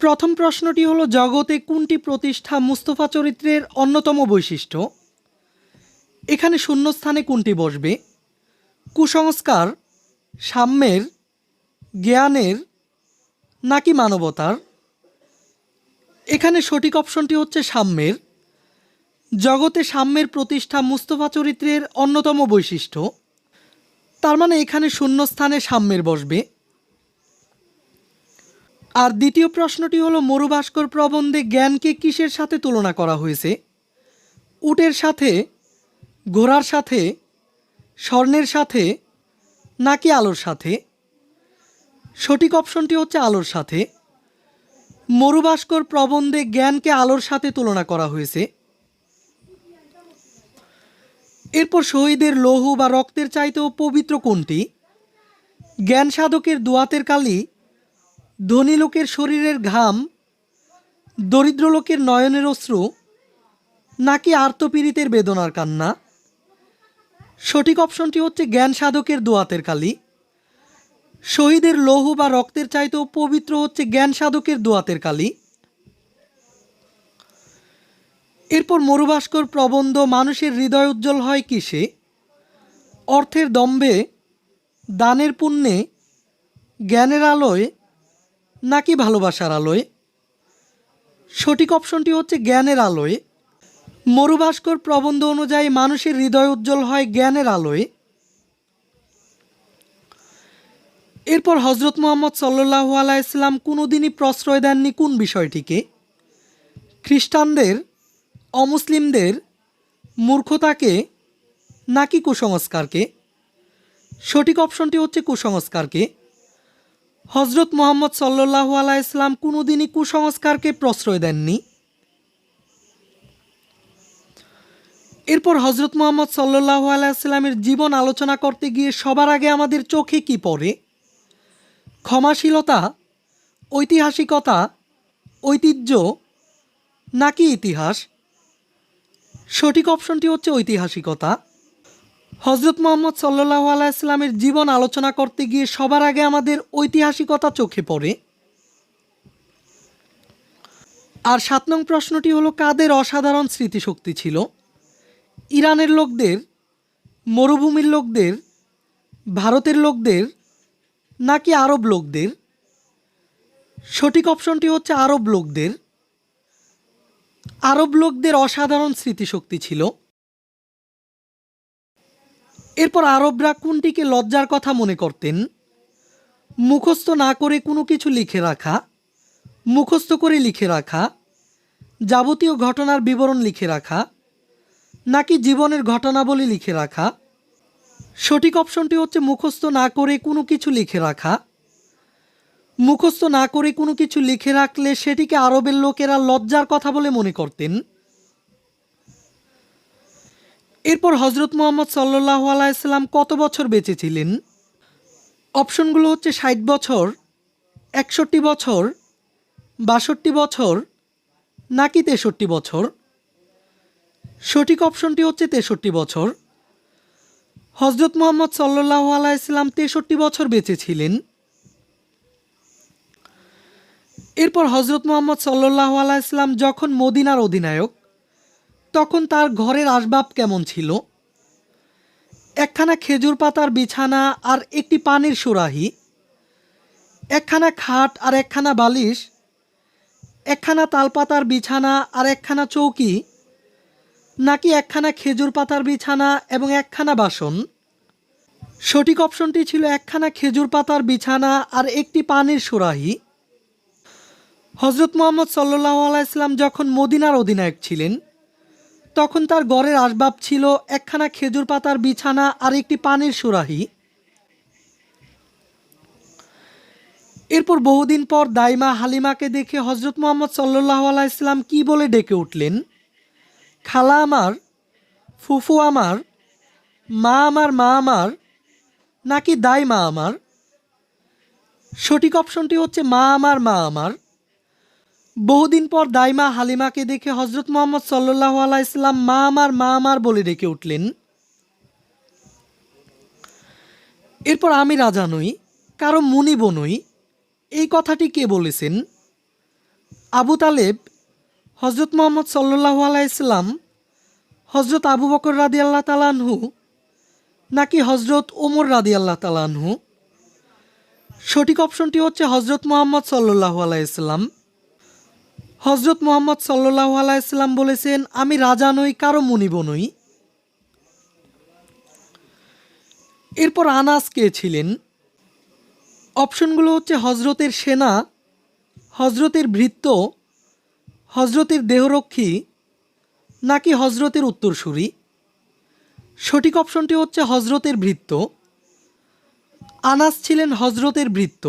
প্রথম প্রশ্নটি হলো, জগতে কোনটি প্রতিষ্ঠা মুস্তফা চরিত্রের অন্যতম বৈশিষ্ট্য? এখানে শূন্যস্থানে কোনটি বসবে? কুসংস্কার, সাম্যের, জ্ঞানের নাকি মানবতার? এখানে সঠিক অপশনটি হচ্ছে সাম্যের। জগতে সাম্যের প্রতিষ্ঠা মুস্তফা চরিত্রের অন্যতম বৈশিষ্ট্য, তার মানে এখানে শূন্যস্থানে সাম্যের বসবে। আর দ্বিতীয় প্রশ্নটি হলো, মরুভাস্কর প্রবন্ধে জ্ঞানকে কিসের সাথে তুলনা করা হয়েছে? উটের সাথে, ঘোড়ার সাথে, স্বর্ণের সাথে নাকি আলোর সাথে? সঠিক অপশনটি হচ্ছে আলোর সাথে। মরুভাস্কর প্রবন্ধে জ্ঞানকে আলোর সাথে তুলনা করা হয়েছে। এরপর শহীদের লৌহ বা রক্তের চাইতেও পবিত্র কোনটি? জ্ঞান সাধকের দোয়াতের কালি, ধনী লোকের শরীরের ঘাম, দরিদ্র লোকের নয়নের অশ্রু নাকি আর্তপীড়িতের বেদনার কান্না? সঠিক অপশনটি হচ্ছে জ্ঞান সাধকের দোয়াতের কালি। শহীদের লৌহ বা রক্তের চাইতেও পবিত্র হচ্ছে জ্ঞান সাধকের দোয়াতের কালি। এরপর মরুভাস্কর প্রবন্ধ মানুষের হৃদয় উজ্জ্বল হয় কিসে? অর্থের দম্ভে, দানের পুণ্যে, জ্ঞানের আলোয় নাকি ভালোবাসার আলোয়? সঠিক অপশনটি হচ্ছে জ্ঞানের আলোয়। মরুভাস্কর প্রবন্ধ অনুযায়ী মানুষের হৃদয় উজ্জ্বল হয় জ্ঞানের আলোয়। এরপর হজরত মুহাম্মদ সাল্লাল্লাহু আলাইহি ওয়াসাল্লাম কোনোদিনই প্রশ্রয় দেননি কোন বিষয়টিকে? খ্রিস্টানদের, অমুসলিমদের, মূর্খতাকে নাকি কুসংস্কারকে? সঠিক অপশনটি হচ্ছে কুসংস্কারকে। হজরত মুহাম্মদ সাল্লাল্লাহু আলাইহি ওয়াসাল্লাম কোনোদিনই কুসংস্কারকে প্রশ্রয় দেননি। এরপর হজরত মুহাম্মদ সাল্লাল্লাহু আলাইহি ওয়াসাল্লামের জীবন আলোচনা করতে গিয়ে সবার আগে আমাদের চোখে কি পড়ে? ক্ষমাশীলতা, ঐতিহাসিকতা, ঐতিহ্য নাকি ইতিহাস? সঠিক অপশনটি হচ্ছে ঐতিহাসিকতা। হজরত মুহাম্মদ সাল্লাল্লাহু আলাইহি ওয়াসাল্লামের জীবন আলোচনা করতে গিয়ে সবার আগে আমাদের ঐতিহাসিকতা চোখে পড়ে। আর ৭ নং প্রশ্নটি হলো, কাদের অসাধারণ স্মৃতিশক্তি ছিল? ইরানের লোকদের, মরুভূমির লোকদের, ভারতের লোকদের নাকি আরব লোকদের? সঠিক অপশনটি হচ্ছে আরব লোকদের। আরব লোকদের অসাধারণ স্মৃতিশক্তি ছিল। এরপর আরবরা কোনটিকে লজ্জার কথা মনে করতেন? মুখস্থ না করে কোনো কিছু লিখে রাখা, মুখস্থ করে লিখে রাখা, যাবতীয় ঘটনার বিবরণ লিখে রাখা নাকি জীবনের ঘটনাবলী লিখে রাখা? সঠিক অপশনটি হচ্ছে মুখস্থ না করে কোনো কিছু লিখে রাখা। মুখস্থ না করে কোনো কিছু লিখে রাখলে সেটিকে আরবের লোকেরা লজ্জার কথা বলে মনে করতেন। এরপর হজরত মুহাম্মদ সাল্লাল্লাহু আলাইহি ওয়াসাল্লাম কত বছর বেঁচে ছিলেন? অপশনগুলো হচ্ছে ৬০ বছর, ৬১ বছর, ৬২ বছর নাকি ৬৩ বছর? সঠিক অপশনটি হচ্ছে ৬৩ বছর। হজরত মুহাম্মদ সাল্লাল্লাহু আলাইহি সাল্লাম ৬৩ বছর বেঁচে ছিলেন। এরপর হজরত মুহাম্মদ সাল্লাল্লাহু আলাইহি সাল্লাম যখন মদিনার অধিনায়ক, তখন তার ঘরের আসবাব কেমন ছিল? একখানা খেজুর পাতার বিছানা আর একটি পানির সুরাহি, একখানা খাট আর একখানা বালিশ, একখানা তালপাতার বিছানা আর একখানা চৌকি, নাকি একখানা খেজুর পাতার বিছানা এবং একখানা বাসন? সঠিক অপশনটি ছিল একখানা খেজুর পাতার বিছানা আর একটি পানির সুরাহি। হজরত মুহাম্মদ সাল্লাল্লাহু আলাইহি সাল্লাম যখন মদিনার অধিনায়ক ছিলেন, তখন তার ঘরের আসবাব ছিল একখানা খেজুর পাতার বিছানা আর একটি পানির সুরাহি। এরপর বহুদিন পর দাইমা হালিমাকে দেখে হজরত মুহাম্মদ সাল্লাল্লাহু আলাইহি সাল্লাম কি বলে ডেকে উঠলেন? খালা আমার, ফুফু আমার, মা আমার, নাকি দাইমা আমার? সঠিক অপশনটি হচ্ছে মা আমার। বহুদিন পর দাইমা হালিমাকে দেখে হজরত মুহাম্মদ সাল্লাল্লাহু আলাইহি সাল্লাম মা আমার বলে ডেকে উঠলেন। এরপর আমি রাজা নই, কারো মুনিব নই, এই কথাটি কে বলেছেন? আবু তালেব, হজরত মুহাম্মদ সাল্লাল্লাহু আলাইহি সাল্লাম, হজরত আবু বকর রাদিয়াল্লাহু তাআলা আনহু, নাকি হজরত ওমর রাদিয়াল্লাহু তাআলা আনহু? সঠিক অপশনটি হচ্ছে হজরত মুহাম্মদ সাল্লাল্লাহু আলাইহি সাল্লাম। হজরত মুহাম্মদ সাল্লাল্লাহু আলাইহি সাল্লাম বলেছেন, আমি রাজা নই, কারো মুনিব নই। এরপর আনাস কে ছিলেন? অপশনগুলো হচ্ছে হজরতের সেনা, হজরতের ভৃত্য, হজরতের দেহরক্ষী, নাকি হজরতের উত্তরসূরি? সঠিক অপশনটি হচ্ছে হজরতের ভৃত্য। আনাস ছিলেন হজরতের ভৃত্য।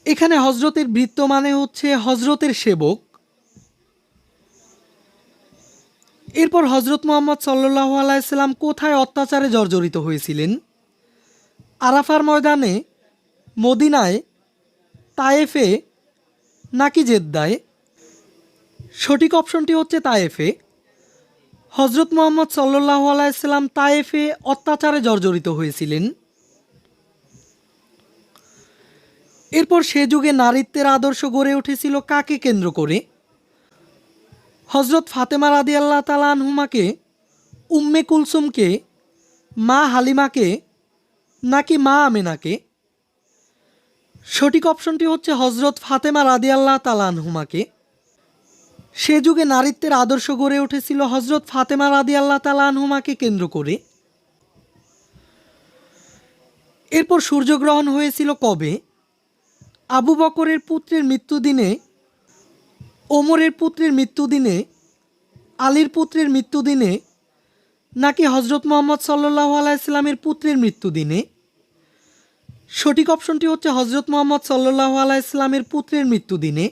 এখানে হজরতের ভৃত্য মানে হচ্ছে হজরতের সেবক। এরপর হজরত মুহাম্মদ সাল্লাল্লাহু আলাইহি সাল্লাম কোথায় অত্যাচারে জর্জরিত হয়েছিলেন? আরাফার ময়দানে, মদিনায়, তায়েফে, নাকি জেদ্দায়? সঠিক অপশনটি হচ্ছে তায়েফে। হজরত মুহাম্মদ সাল্লাল্লাহু আলাইহি সাল্লাম তায়েফে অত্যাচারে জর্জরিত হয়েছিলেন। এরপর সে যুগে নারীত্বের আদর্শ গড়ে উঠেছিল কাকে কেন্দ্র করে? হজরত ফাতেমা রাদিয়াল্লাহু তাআলা আনহুমাকে, উম্মে কুলসুমকে, মা হালিমাকে, নাকি মা আমেনাকে? সঠিক অপশনটি হচ্ছে হজরত ফাতেমা রাদিয়াল্লাহু তাআলা আনহুমাকে। সে যুগে নারীত্বের আদর্শ গড়ে উঠেছিল হজরত ফাতেমা রাদিয়াল্লাহু তাআলা আনহুমাকে কেন্দ্র করে। এরপর সূর্যগ্রহণ হয়েছিল কবে? আবু বকরের পুত্রের মৃত্যুদিনে, ওমরের পুত্রের মৃত্যুদিনে, আলীর পুত্রের মৃত্যুদিনে, নাকি হজরত মুহাম্মদ সাল্লাল্লাহু আলাইহি সাল্লামের পুত্রের মৃত্যুদিনে? সঠিক অপশনটি হচ্ছে হজরত মুহাম্মদ সাল্লাল্লাহু আলাইহি সাল্লামের পুত্রের মৃত্যুদিনে।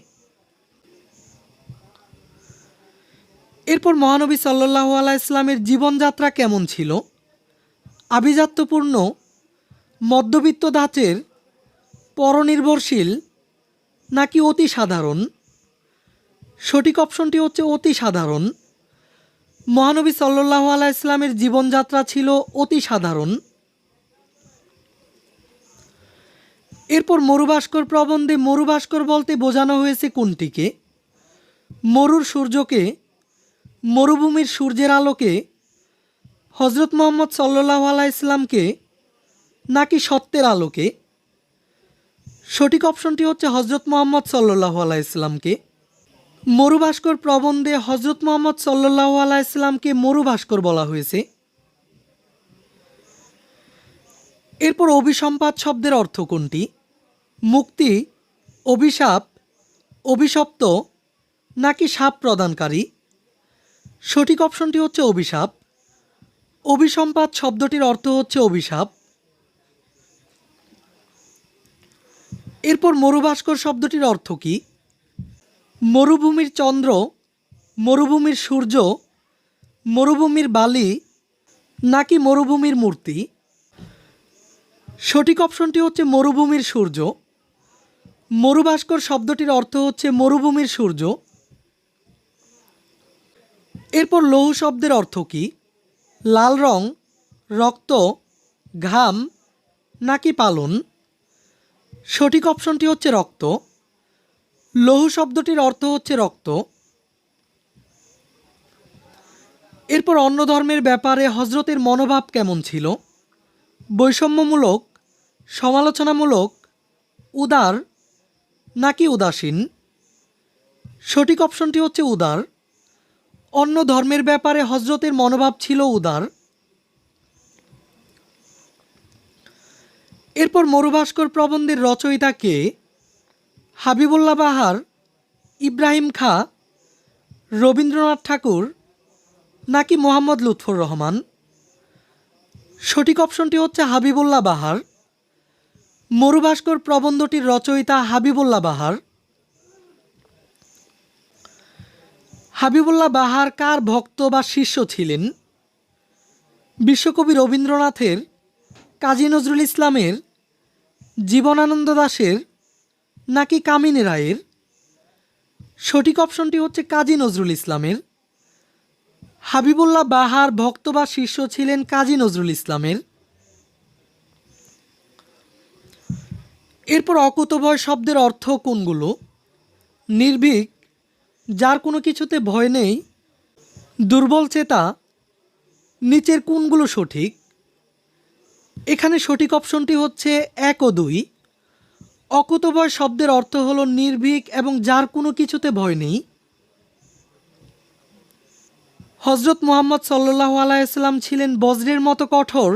এরপর মহানবী সাল্লাল্লাহু আলাইহি সাল্লামের জীবনযাত্রা কেমন ছিল? আভিজাত্যপূর্ণ, মধ্যবিত্ত ধাঁচের, পরনির্ভরশীল, নাকি অতি সাধারণ? সঠিক অপশনটি হচ্ছে অতি সাধারণ। মহানবী সাল্লাল্লাহু আলাইহি সাল্লামের জীবনযাত্রা ছিল অতি সাধারণ। এরপর মরুভাস্কর প্রবন্ধে মরুভাস্কর বলতে বোঝানো হয়েছে কোনটিকে? মরুর সূর্যকে, মরুভূমির সূর্যের আলোকে, হজরত মুহাম্মদ সাল্লাল্লাহু আলাইহি সাল্লামকে, নাকি সত্যের আলোকে? সঠিক অপশনটি হচ্ছে হজরত মুহাম্মদ সাল্লাল্লাহু আলাইহি সাল্লামকে। মরুভাস্কর প্রবন্ধে হজরত মুহাম্মদ সাল্লাল্লাহু আলাইহি সাল্লামকে মরুভাস্কর বলা হয়েছে। এরপর অভিসম্পাত শব্দের অর্থ কোনটি? মুক্তি, অভিশাপ, অভিশপ্ত, নাকি শাপ প্রদানকারী? সঠিক অপশনটি হচ্ছে অভিশাপ। অভিসম্পাত শব্দটির অর্থ হচ্ছে অভিশাপ। এরপর মরুভাস্কর শব্দটির অর্থ কি? মরুভূমির চন্দ্র, মরুভূমির সূর্য, মরুভূমির বালি, নাকি মরুভূমির মূর্তি? সঠিক অপশনটি হচ্ছে মরুভূমির সূর্য। মরুভাস্কর শব্দটির অর্থ হচ্ছে মরুভূমির সূর্য। এরপর লৌহ শব্দের অর্থ কী? লাল রং, রক্ত, ঘাম নাকি পালন? সঠিক অপশনটি হচ্ছে রক্ত। লৌহ শব্দটির অর্থ হচ্ছে রক্ত। এরপর অন্য ধর্মের ব্যাপারে হজরতের মনোভাব কেমন ছিল? বৈষম্যমূলক, সমালোচনামূলক, উদার নাকি উদাসীন? সঠিক অপশনটি হচ্ছে উদার। অন্য ধর্মের ব্যাপারে হজরতের মনোভাব ছিল উদার। এরপর মরুভাস্কর প্রবন্ধের রচয়িতা কে? হাবিবুল্লাহ বাহার, ইব্রাহিম খাঁ, রবীন্দ্রনাথ ঠাকুর নাকি মোহাম্মদ লুৎফর রহমান? সঠিক অপশনটি হচ্ছে হাবিবুল্লাহ বাহার। মরুভাস্কর প্রবন্ধটির রচয়িতা হাবিবুল্লাহ বাহার। হাবিবুল্লাহ বাহার কার ভক্ত বা শিষ্য ছিলেন? বিশ্বকবি রবীন্দ্রনাথের, কাজী নজরুল ইসলামের, জীবনানন্দ দাশের নাকি কামিনী রায়ের? সঠিক অপশনটি হচ্ছে কাজী নজরুল ইসলামের। হাবিবুল্লাহ বাহার ভক্ত বা শিষ্য ছিলেন কাজী নজরুল ইসলামের। এরপর অকুতোভয় শব্দের অর্থ কোনগুলো? নির্ভীক, যার কোনো কিছুতে ভয় নেই, দুর্বল চেতা, নিচের কোনগুলো সঠিক? এখানে সঠিক অপশনটি হচ্ছে 1 ও 2। অকুতোভয় শব্দের অর্থ হলো নির্ভীক এবং যার কোনো কিছুতে ভয় নেই। হজরত মুহাম্মদ সাল্লাল্লাহু আলাইহি ওয়াসাল্লাম ছিলেন বজ্রের মতো কঠোর,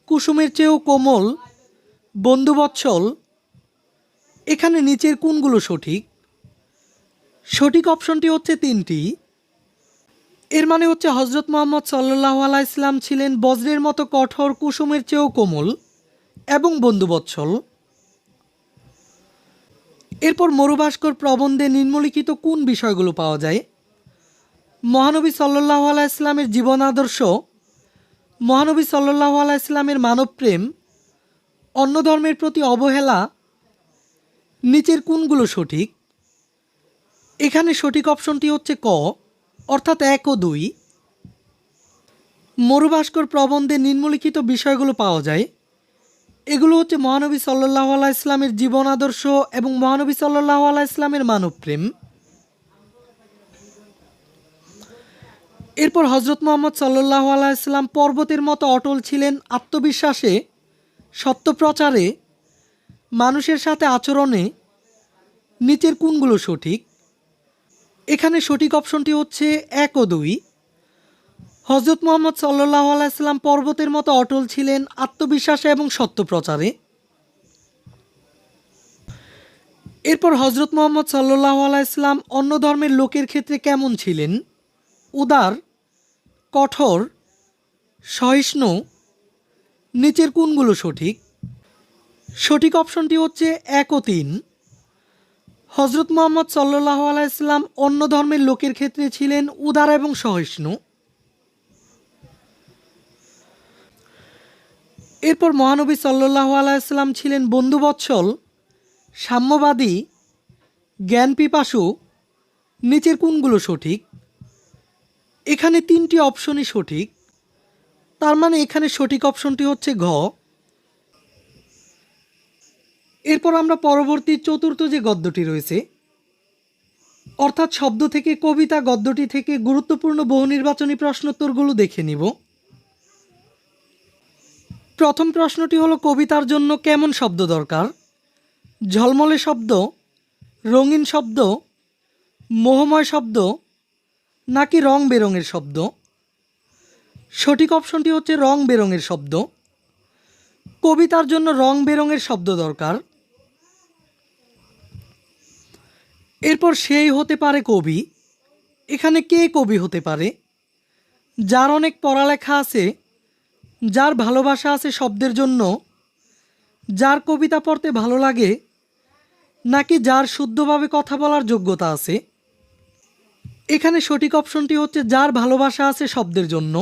কুসুমের চেয়েও কোমল, বন্ধুবৎসল। এখানে নিচের কোনগুলো সঠিক? সঠিক অপশনটি হচ্ছে 3টি। এর মানে হচ্ছে হজরত মুহাম্মদ সাল্লাল্লাহু আলাইহি ওয়াসাল্লাম ছিলেন বজ্রের মতো কঠোর, কুসুমের চেয়েও কোমল এবং বন্ধুবৎসল। এরপর মরুভাস্কর প্রবন্ধে নিম্নলিখিত কোন বিষয়গুলো পাওয়া যায়? মহানবী সাল্লাল্লাহু আলাইহি ওয়াসাল্লামের জীবন আদর্শ, মহানবী সাল্লাল্লাহু আলাইহি ওয়াসাল্লামের মানবপ্রেম, অন্য ধর্মের প্রতি অবহেলা, নিচের কোনগুলো সঠিক? এখানে সঠিক অপশনটি হচ্ছে ক, অর্থাৎ 1 ও 2। মরুভাস্কর প্রবন্ধে নিম্নলিখিত বিষয়গুলো পাওয়া যায়। এগুলো হচ্ছে মহানবী সাল্লাল্লাহু আলাইহি ওয়াসাল্লামের জীবন আদর্শ এবং মহানবী সাল্লাল্লাহু আলাইহি ওয়াসাল্লামের মানবপ্রেম। এরপর হজরত মুহাম্মদ সাল্লাল্লাহু আলাইহি ওয়াসাল্লাম পর্বতের মতো অটল ছিলেন আত্মবিশ্বাসে, সত্য প্রচারে, মানুষের সাথে আচরণে, নিচের কোনগুলো সঠিক? এখানে সঠিক অপশনটি হচ্ছে 1 ও 2। হজরত মুহাম্মদ সাল্লাল্লাহু আলাইহি ওয়াসাল্লাম পর্বতের মতো অটল ছিলেন আত্মবিশ্বাসে এবং সত্য প্রচারে। এরপর হজরত মুহাম্মদ সাল্লাল্লাহু আলাইহি ওয়াসাল্লাম অন্য ধর্মের লোকের ক্ষেত্রে কেমন ছিলেন? উদার, কঠোর, সহিষ্ণু, নিচের কোনগুলো সঠিক? সঠিক অপশনটি হচ্ছে 1 ও 3। হজরত মুহাম্মদ সাল্লাল্লাহু আলাইহি ওয়াসাল্লাম অন্য ধর্মের লোকের ক্ষেত্রে ছিলেন উদার এবং সহিষ্ণু। এরপর মহানবী সাল্লাল্লাহু আলাইহি ওয়াসাল্লাম ছিলেন বন্ধুবৎসল, সাম্যবাদী, জ্ঞান পিপাসু, নিচের কোনগুলো সঠিক? এখানে 3টি অপশনই সঠিক। তার মানে এখানে সঠিক অপশনটি হচ্ছে ঘ। এরপর আমরা পরবর্তী চতুর্থ যে গদ্যটি রয়েছে, অর্থাৎ শব্দ থেকে কবিতা গদ্যটি থেকে গুরুত্বপূর্ণ বহু নির্বাচনী প্রশ্নোত্তরগুলো দেখে নিব। প্রথম প্রশ্নটি হলো কবিতার জন্য কেমন শব্দ দরকার? ঝলমলে শব্দ, রঙিন শব্দ, মোহময় শব্দ নাকি রং বেরঙের শব্দ? সঠিক অপশনটি হচ্ছে রং বেরঙের শব্দ। কবিতার জন্য রং বেরঙের শব্দ দরকার। এরপর সেই হতে পারে কবি। এখানে কে কবি হতে পারে? যার অনেক পড়ালেখা আছে, যার ভালোবাসা আছে শব্দের জন্য, যার কবিতা পড়তে ভালো লাগে, নাকি যার শুদ্ধভাবে কথা বলার যোগ্যতা আছে? এখানে সঠিক অপশনটি হচ্ছে যার ভালোবাসা আছে শব্দের জন্য।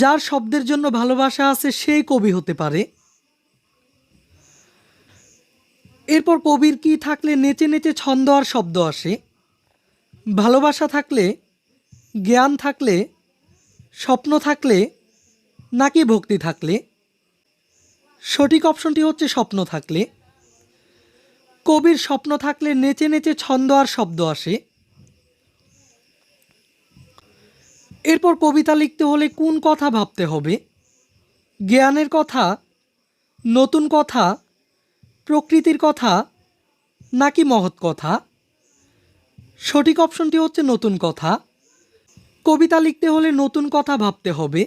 যার শব্দের জন্য ভালোবাসা আছে সেই কবি হতে পারে। এরপর কবির কি থাকলে নেচে নেচে ছন্দ আর শব্দ আসে? ভালোবাসা থাকলে, জ্ঞান থাকলে, স্বপ্ন থাকলে নাকি ভক্তি থাকলে? সঠিক অপশনটি হচ্ছে স্বপ্ন থাকলে। কবির স্বপ্ন থাকলে নেচে নেচে ছন্দ আর শব্দ আসে। এরপর কবিতা লিখতে হলে কোন কথা ভাবতে হবে? জ্ঞানের কথা, নতুন কথা, প্রকৃতির কথা নাকি মহৎ কথা? সঠিক অপশনটি হচ্ছে নতুন কথা। কবিতা লিখতে হলে নতুন কথা ভাবতে হবে।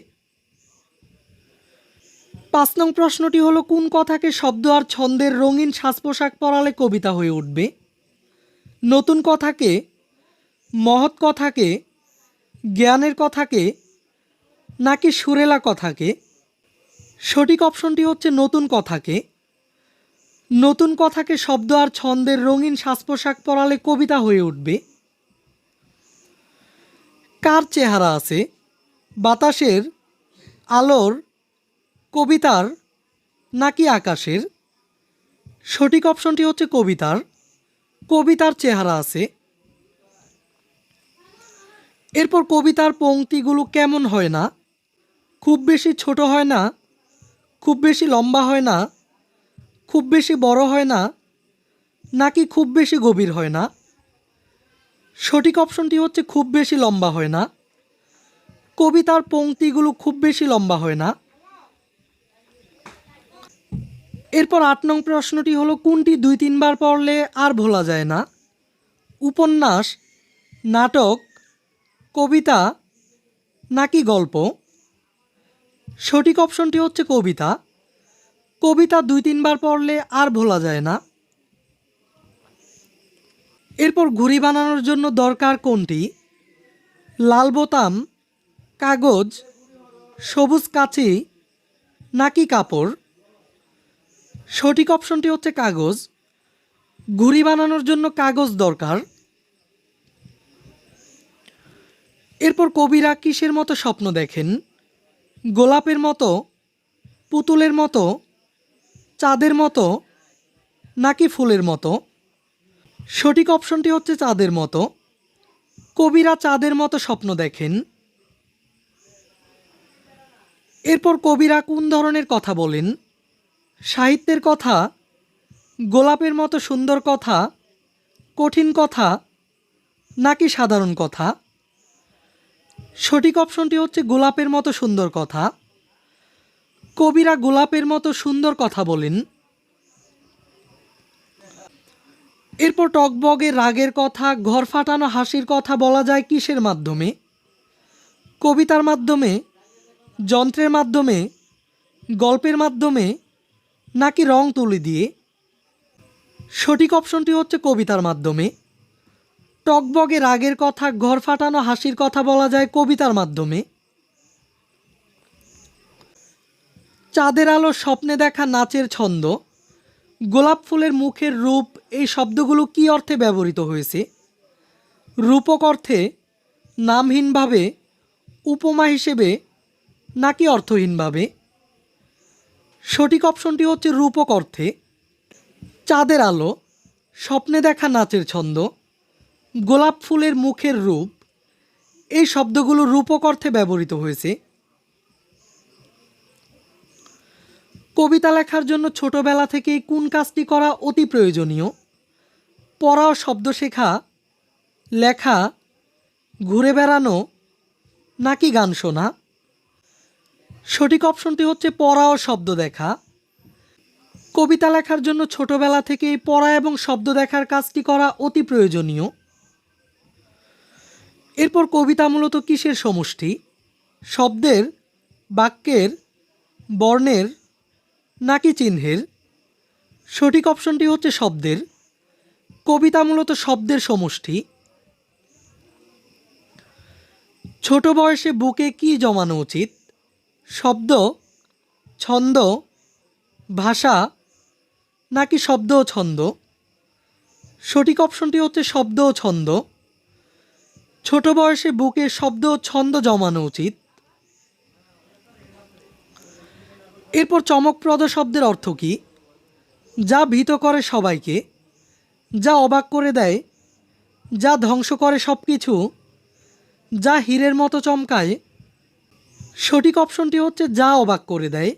5 নং প্রশ্নটি হলো কোন কথাকে শব্দ আর ছন্দের রঙিন সাজ পোশাক পরালে কবিতা হয়ে উঠবে? নতুন কথাকে, মহৎ কথাকে, জ্ঞানের কথাকে নাকি সুরেলা কথাকে? সঠিক অপশনটি হচ্ছে নতুন কথাকে। নতুন কথাকে শব্দ আর ছন্দের রঙিন সাজ পোশাক পরালে কবিতা হয়ে উঠবে। কার চেহারা আছে? বাতাসের, আলোর, কবিতার নাকি আকাশের? সঠিক অপশনটি হচ্ছে কবিতার। কবিতার চেহারা আছে। এরপর কবিতার পংক্তিগুলো কেমন হয় না? খুব বেশি ছোট হয় না, খুব বেশি লম্বা হয় না, খুব বেশি বড় হয় না নাকি খুব বেশি গভীর হয় না? সঠিক অপশনটি হচ্ছে খুব বেশি লম্বা হয় না। কবিতার পংক্তিগুলো খুব বেশি লম্বা হয় না। এরপর 8 নং প্রশ্নটি হলো কোনটি 2-3 বার পড়লে আর ভোলা যায় না? উপন্যাস, নাটক, কবিতা নাকি গল্প? সঠিক অপশনটি হচ্ছে কবিতা। কবিতা 2-3 বার পড়লে আর ভোলা যায় না। এরপর ঘুড়ি বানানোর জন্য দরকার কোনটি? লাল বোতাম, কাগজ, সবুজ কাঁচি নাকি কাপড়? সঠিক অপশনটি হচ্ছে কাগজ। ঘুড়ি বানানোর জন্য কাগজ দরকার। এরপর কবিরা কিসের মতো স্বপ্ন দেখেন? গোলাপের মতো, পুতুলের মতো, চাঁদের মতো নাকি ফুলের মতো? সঠিক অপশনটি হচ্ছে চাঁদের মতো। কবিরা চাঁদের মতো স্বপ্ন দেখেন। এরপর কবিরা কোন ধরনের কথা বলেন? সাহিত্যের কথা, গোলাপের মতো সুন্দর কথা, কঠিন কথা নাকি সাধারণ কথা? সঠিক অপশনটি হচ্ছে গোলাপের মতো সুন্দর কথা। কবিরা গোলাপের মতো সুন্দর কথা বলেন। এরপর টকবগে রাগের কথা, ঘর ফাটানো হাসির কথা বলা যায় কিসের মাধ্যমে? কবিতার মাধ্যমে, যন্ত্রের মাধ্যমে, গল্পের মাধ্যমে নাকি রং তুলি দিয়ে? সঠিক অপশনটি হচ্ছে কবিতার মাধ্যমে। টকবগে রাগের কথা, ঘর ফাটানো হাসির কথা বলা যায় কবিতার মাধ্যমে। চাঁদের আলো, স্বপ্নে দেখা, নাচের ছন্দ, গোলাপ ফুলের মুখের রূপ এই শব্দগুলো কী অর্থে ব্যবহৃত হয়েছে? রূপক অর্থে, নামহীনভাবে, উপমা হিসেবে নাকি অর্থহীনভাবে? সঠিক অপশনটি হচ্ছে রূপক অর্থে। চাঁদের আলো, স্বপ্নে দেখা, নাচের ছন্দ, গোলাপ ফুলের মুখের রূপ এই শব্দগুলো রূপক অর্থে ব্যবহৃত হয়েছে। কবিতা লেখার জন্য ছোটবেলা থেকেই কোন কাজটি করা অতি প্রয়োজনীয়? পড়া ও শব্দ শেখা, লেখা, ঘুরে বেড়ানো নাকি গান শোনা? সঠিক অপশনটি হচ্ছে পড়া ও শব্দ দেখা। কবিতা লেখার জন্য ছোটবেলা থেকেই পড়া এবং শব্দ দেখার কাজটি করা অতি প্রয়োজনীয়। এরপর কবিতা মূলত কিসের সমষ্টি? শব্দের, বাক্যের, বর্ণের নাকি চিহ্নের? সঠিক অপশনটি হচ্ছে শব্দের। কবিতা মূলত শব্দের সমষ্টি। ছোট বয়সে বুকে কি জমানো উচিত? শব্দ, ছন্দ, ভাষা নাকি শব্দ ও ছন্দ? সঠিক অপশনটি হচ্ছে শব্দ ও ছন্দ। ছোট বয়সে বুকে শব্দ ও ছন্দ জমানো উচিত। এরপর চমকপ্রদ শব্দের অর্থ কী? যা ভীত করে সবাইকে, যা অবাক করে দেয়, যা ধ্বংস করে সব কিছু, যা হীরের মতো চমকায়। সঠিক অপশনটি হচ্ছে যা অবাক করে দেয়।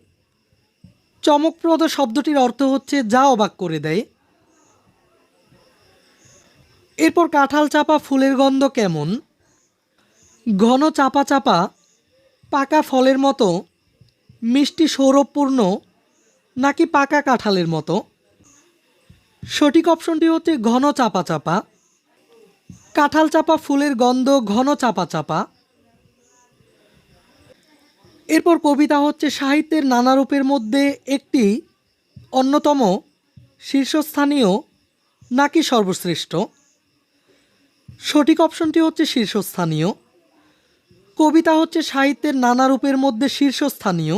চমকপ্রদ শব্দটির অর্থ হচ্ছে যা অবাক করে দেয়। এরপর কাঁঠাল চাপা ফুলের গন্ধ কেমন? ঘন চাপা চাপা, পাকা ফলের মতো, মিষ্টি সৌরভপূর্ণ, নাকি পাকা কাঁঠালের মতো? সঠিক অপশনটি হচ্ছে ঘন চাপা চাপা। কাঁঠাল চাপা ফুলের গন্ধ ঘন চাপা চাপা। এরপর কবিতা হচ্ছে সাহিত্যের নানা রূপের মধ্যে একটি, অন্যতম, শীর্ষস্থানীয়, নাকি সর্বশ্রেষ্ঠ? সঠিক অপশনটি হচ্ছে শীর্ষস্থানীয়। কবিতা হচ্ছে সাহিত্যের নানা রূপের মধ্যে শীর্ষস্থানীয়।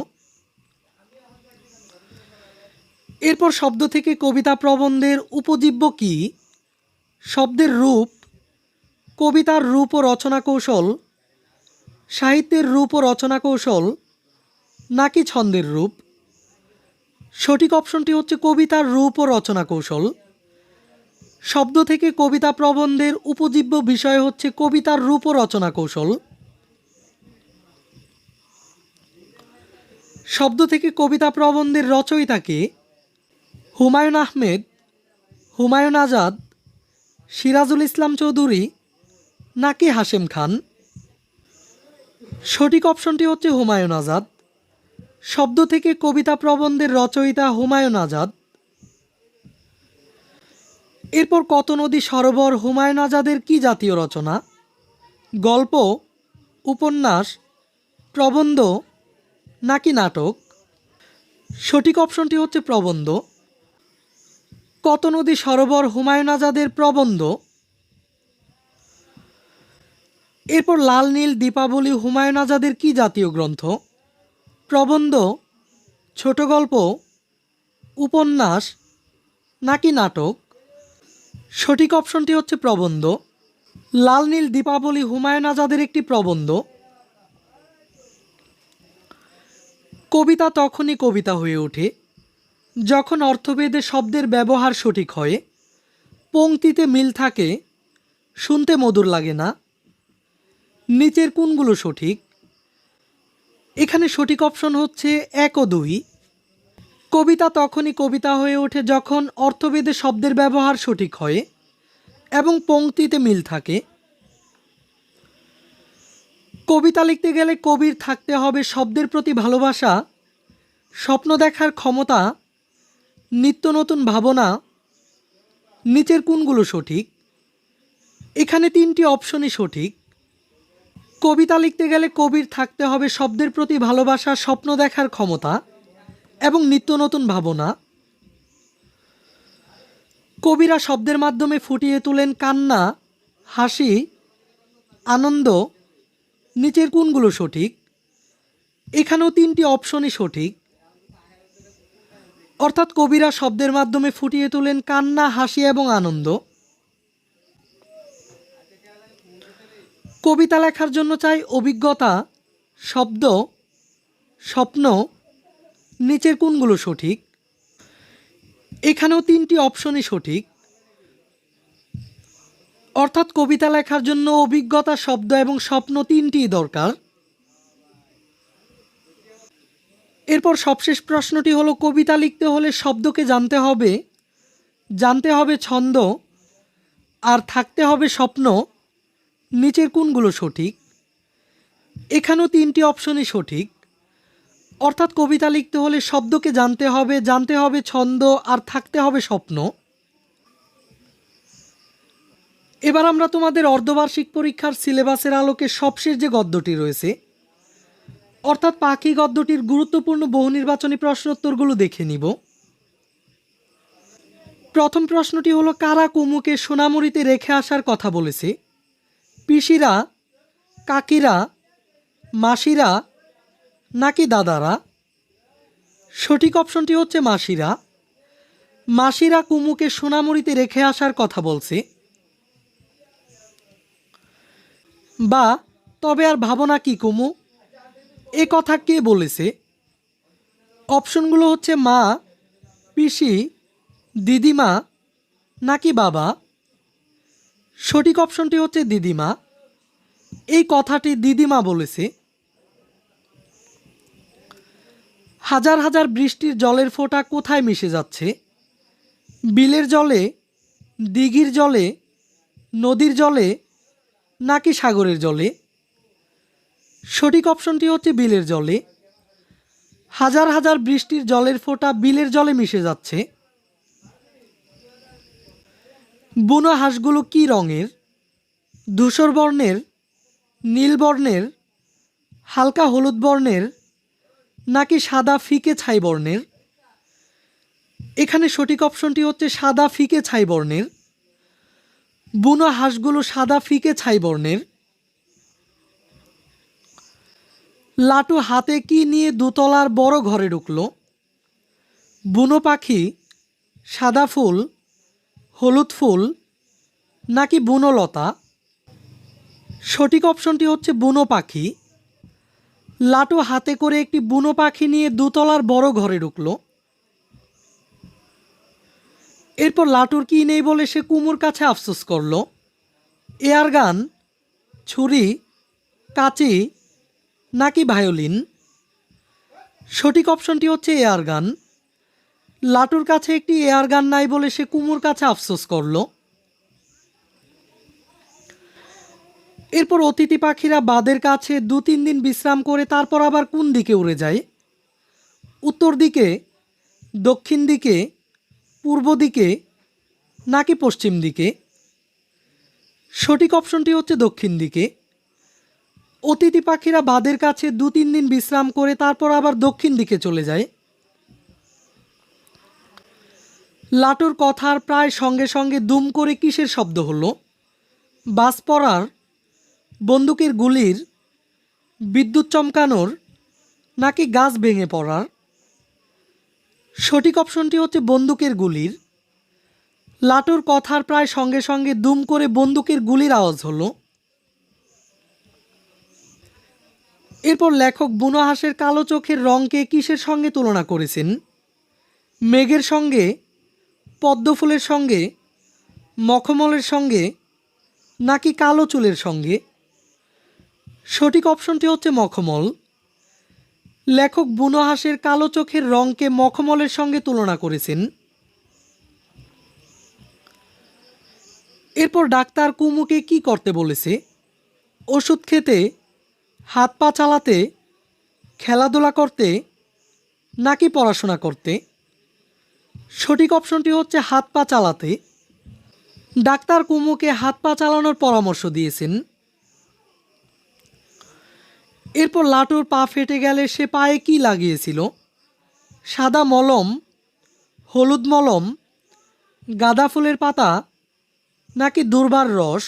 এরপর শব্দ থেকে কবিতা প্রবন্ধের উপজীব্য কি? শব্দের রূপ, কবিতার রূপ ও রচনা কৌশল, সাহিত্যের রূপ ও রচনা কৌশল, নাকি ছন্দের রূপ? সঠিক অপশনটি হচ্ছে কবিতার রূপ ও রচনা কৌশল। শব্দ থেকে কবিতা প্রবন্ধের উপজীব্য বিষয় হচ্ছে কবিতার রূপ ও রচনা কৌশল। শব্দ থেকে কবিতা প্রবন্ধের রচয়িতা কে? হুমায়ুন আহমেদ, হুমায়ুন আজাদ, সিরাজুল ইসলাম চৌধুরী, নাকি হাশেম খান? সঠিক অপশনটি হচ্ছে হুমায়ুন আজাদ। শব্দ থেকে কবিতা প্রবন্ধের রচয়িতা হুমায়ুন আজাদ। এরপর কত নদী সরোবর হুমায়ুন আজাদের কি জাতীয় রচনা? গল্প, উপন্যাস, প্রবন্ধ, নাকি নাটক? সঠিক অপশনটি হচ্ছে প্রবন্ধ। কত নদী সরোবর হুমায়ুন আজাদের প্রবন্ধ। এরপর লাল নীল দীপাবলি হুমায়ুন আজাদের কি জাতীয় গ্রন্থ? প্রবন্ধ, ছোট গল্প, উপন্যাস, নাকি নাটক? সঠিক অপশনটি হচ্ছে প্রবন্ধ। লাল নীল দীপাবলি হুমায়ুন আজাদের একটি প্রবন্ধ। কবিতা তখনই কবিতা হয়ে ওঠে যখন অর্থভেদে শব্দের ব্যবহার সঠিক হয়, পংক্তিতে মিল থাকে, শুনতে মধুর লাগে না। নিচের কোনগুলো সঠিক? এখানে সঠিক অপশন হচ্ছে 1 ও 2। কবিতা তখনই কবিতা হয়ে ওঠে যখন অর্থভেদে শব্দের ব্যবহার সঠিক হয় এবং পংক্তিতে মিল থাকে। কবিতা লিখতে গেলে কবির থাকতে হবে শব্দের প্রতি ভালোবাসা, স্বপ্ন দেখার ক্ষমতা, নিত্য নতুন ভাবনা। নিচের কোনগুলো সঠিক? এখানে 3টি অপশনই সঠিক। কবিতা লিখতে গেলে কবির থাকতে হবে শব্দের প্রতি ভালোবাসা, স্বপ্ন দেখার ক্ষমতা এবং নিত্য নতুন ভাবনা। কবিরা শব্দের মাধ্যমে ফুটিয়ে তোলেন কান্না, হাসি, আনন্দ। নিচের কোনগুলো সঠিক? এখানেও 3টি অপশনই সঠিক। অর্থাৎ কবিরা শব্দের মাধ্যমে ফুটিয়ে তোলেন কান্না, হাসি এবং আনন্দ। কবিতা লেখার জন্য চাই অভিজ্ঞতা, শব্দ, স্বপ্ন। নিচের কোনগুলো সঠিক? এখানেও 3টি অপশনই সঠিক। অর্থাৎ কবিতা লেখার জন্য অভিজ্ঞতা, শব্দ এবং স্বপ্ন 3টিই দরকার। এরপর সবশেষ প্রশ্নটি হলো কবিতা লিখতে হলে শব্দকে জানতে হবে ছন্দ, আর থাকতে হবে স্বপ্ন। নিচের কোনগুলো সঠিক? এখানেও 3টি অপশনই সঠিক। অর্থাৎ কবিতা লিখতে হলে শব্দকে জানতে হবে ছন্দ, আর থাকতে হবে স্বপ্ন। এবার আমরা তোমাদের অর্ধবার্ষিক পরীক্ষার সিলেবাসের আলোকে সবশেষ যে গদ্যটি রয়েছে, অর্থাৎ পাখি গদ্যটির গুরুত্বপূর্ণ বহু নির্বাচনী প্রশ্নোত্তরগুলো দেখে নিব। প্রথম প্রশ্নটি হলো কারা কুমুকে সোনামুড়িতে রেখে আসার কথা বলেছে? পিসিরা, কাকিরা, মাসিরা, নাকি দাদারা? সঠিক অপশনটি হচ্ছে মাসিরা। মাসিরা কুমুকে সোনামুড়িতে রেখে আসার কথা বলছে। বা তবে আর ভাবনা কি কুমু, এ কথা কে বলেছে? অপশনগুলো হচ্ছে মা, পিসি, দিদিমা, নাকি বাবা? সঠিক অপশনটি হচ্ছে দিদিমা। এই কথাটি দিদিমা বলেছে। হাজার হাজার বৃষ্টির জলের ফোঁটা কোথায় মিশে যাচ্ছে? বিলের জলে, দিঘির জলে, নদীর জলে নাকি সাগরের জলে? সঠিক অপশনটি হচ্ছে বিলের জলে। হাজার হাজার বৃষ্টির জলের ফোঁটা বিলের জলে মিশে যাচ্ছে। বুনো হাঁসগুলো কী রঙের? ধূসর বর্ণের, নীল বর্ণের, হালকা হলুদ বর্ণের নাকি সাদা ফিকে ছাই বর্ণের? এখানে সঠিক অপশনটি হচ্ছে সাদা ফিকে ছাই বর্ণের। বুনো হাঁসগুলো সাদা ফিকে ছাই বর্ণের। লাটু হাতে কি নিয়ে দোতলার বড় ঘরে ঢুকলো? বুনো পাখি, সাদা ফুল, হলুদ ফুল নাকি বুনো লতা? সঠিক অপশনটি হচ্ছে বুনো পাখি। লাটু হাতে করে একটি বুনো পাখি নিয়ে দোতলার বড় ঘরে ঢুকলো। এরপর লাটুর কি নেই বলে সে কুমুর কাছে আফসোস করলো। এয়ার গান, ছুরি, কাঁচি নাকি ভায়োলিন? সঠিক অপশনটি হচ্ছে এয়ার গান। লাটুর কাছে একটি এয়ার গান নাই বলে সে কুমুর কাছে আফসোস করলো। এরপর অতিথি পাখিরা বাঁধের কাছে 2-3 দিন বিশ্রাম করে তারপর আবার কোন দিকে উড়ে যায়? উত্তর দিকে, দক্ষিণ দিকে, পূর্ব দিকে নাকি পশ্চিম দিকে? সঠিক অপশনটি হচ্ছে দক্ষিণ দিকে। অতিথি পাখিরা বাঁধের কাছে 2-3 দিন বিশ্রাম করে তারপর আবার দক্ষিণ দিকে চলে যায়। লাটুর কথার প্রায় সঙ্গে সঙ্গে দুম করে কিসের শব্দ হলো? বাজ পড়ার, বন্দুকের গুলির, বিদ্যুৎ চমকানোর নাকি গাছ ভেঙে পড়ার? সঠিক অপশনটি হচ্ছে বন্দুকের গুলির। লাটুর কথার প্রায় সঙ্গে সঙ্গে দুম করে বন্দুকের গুলির আওয়াজ হলো। এরপর লেখক বুনো হাঁসের কালো চোখের রঙকে কিসের সঙ্গে তুলনা করেছেন? মেঘের সঙ্গে, পদ্ম ফুলের সঙ্গে, মখমলের সঙ্গে নাকি কালো চুলের সঙ্গে? সঠিক অপশনটি হচ্ছে মখমল। লেখক বুনো হাঁসের কালো চোখের রঙকে মখমলের সঙ্গে তুলনা করেছেন। এরপর ডাক্তার কুমুকে কি করতে বলেছে? ওষুধ খেতে, হাত পা চালাতে, খেলাধুলা করতে নাকি পড়াশোনা করতে? সঠিক অপশনটি হচ্ছে হাত পা চালাতে। ডাক্তার কুমুকে হাত পা চালানোর পরামর্শ দিয়েছেন। এরপর লাটুর পা ফেটে গেলে সে পায়ে কি লাগিয়েছিল? সাদা মলম, হলুদ মলম, গাঁদা ফুলের পাতা নাকি দুর্বার রস?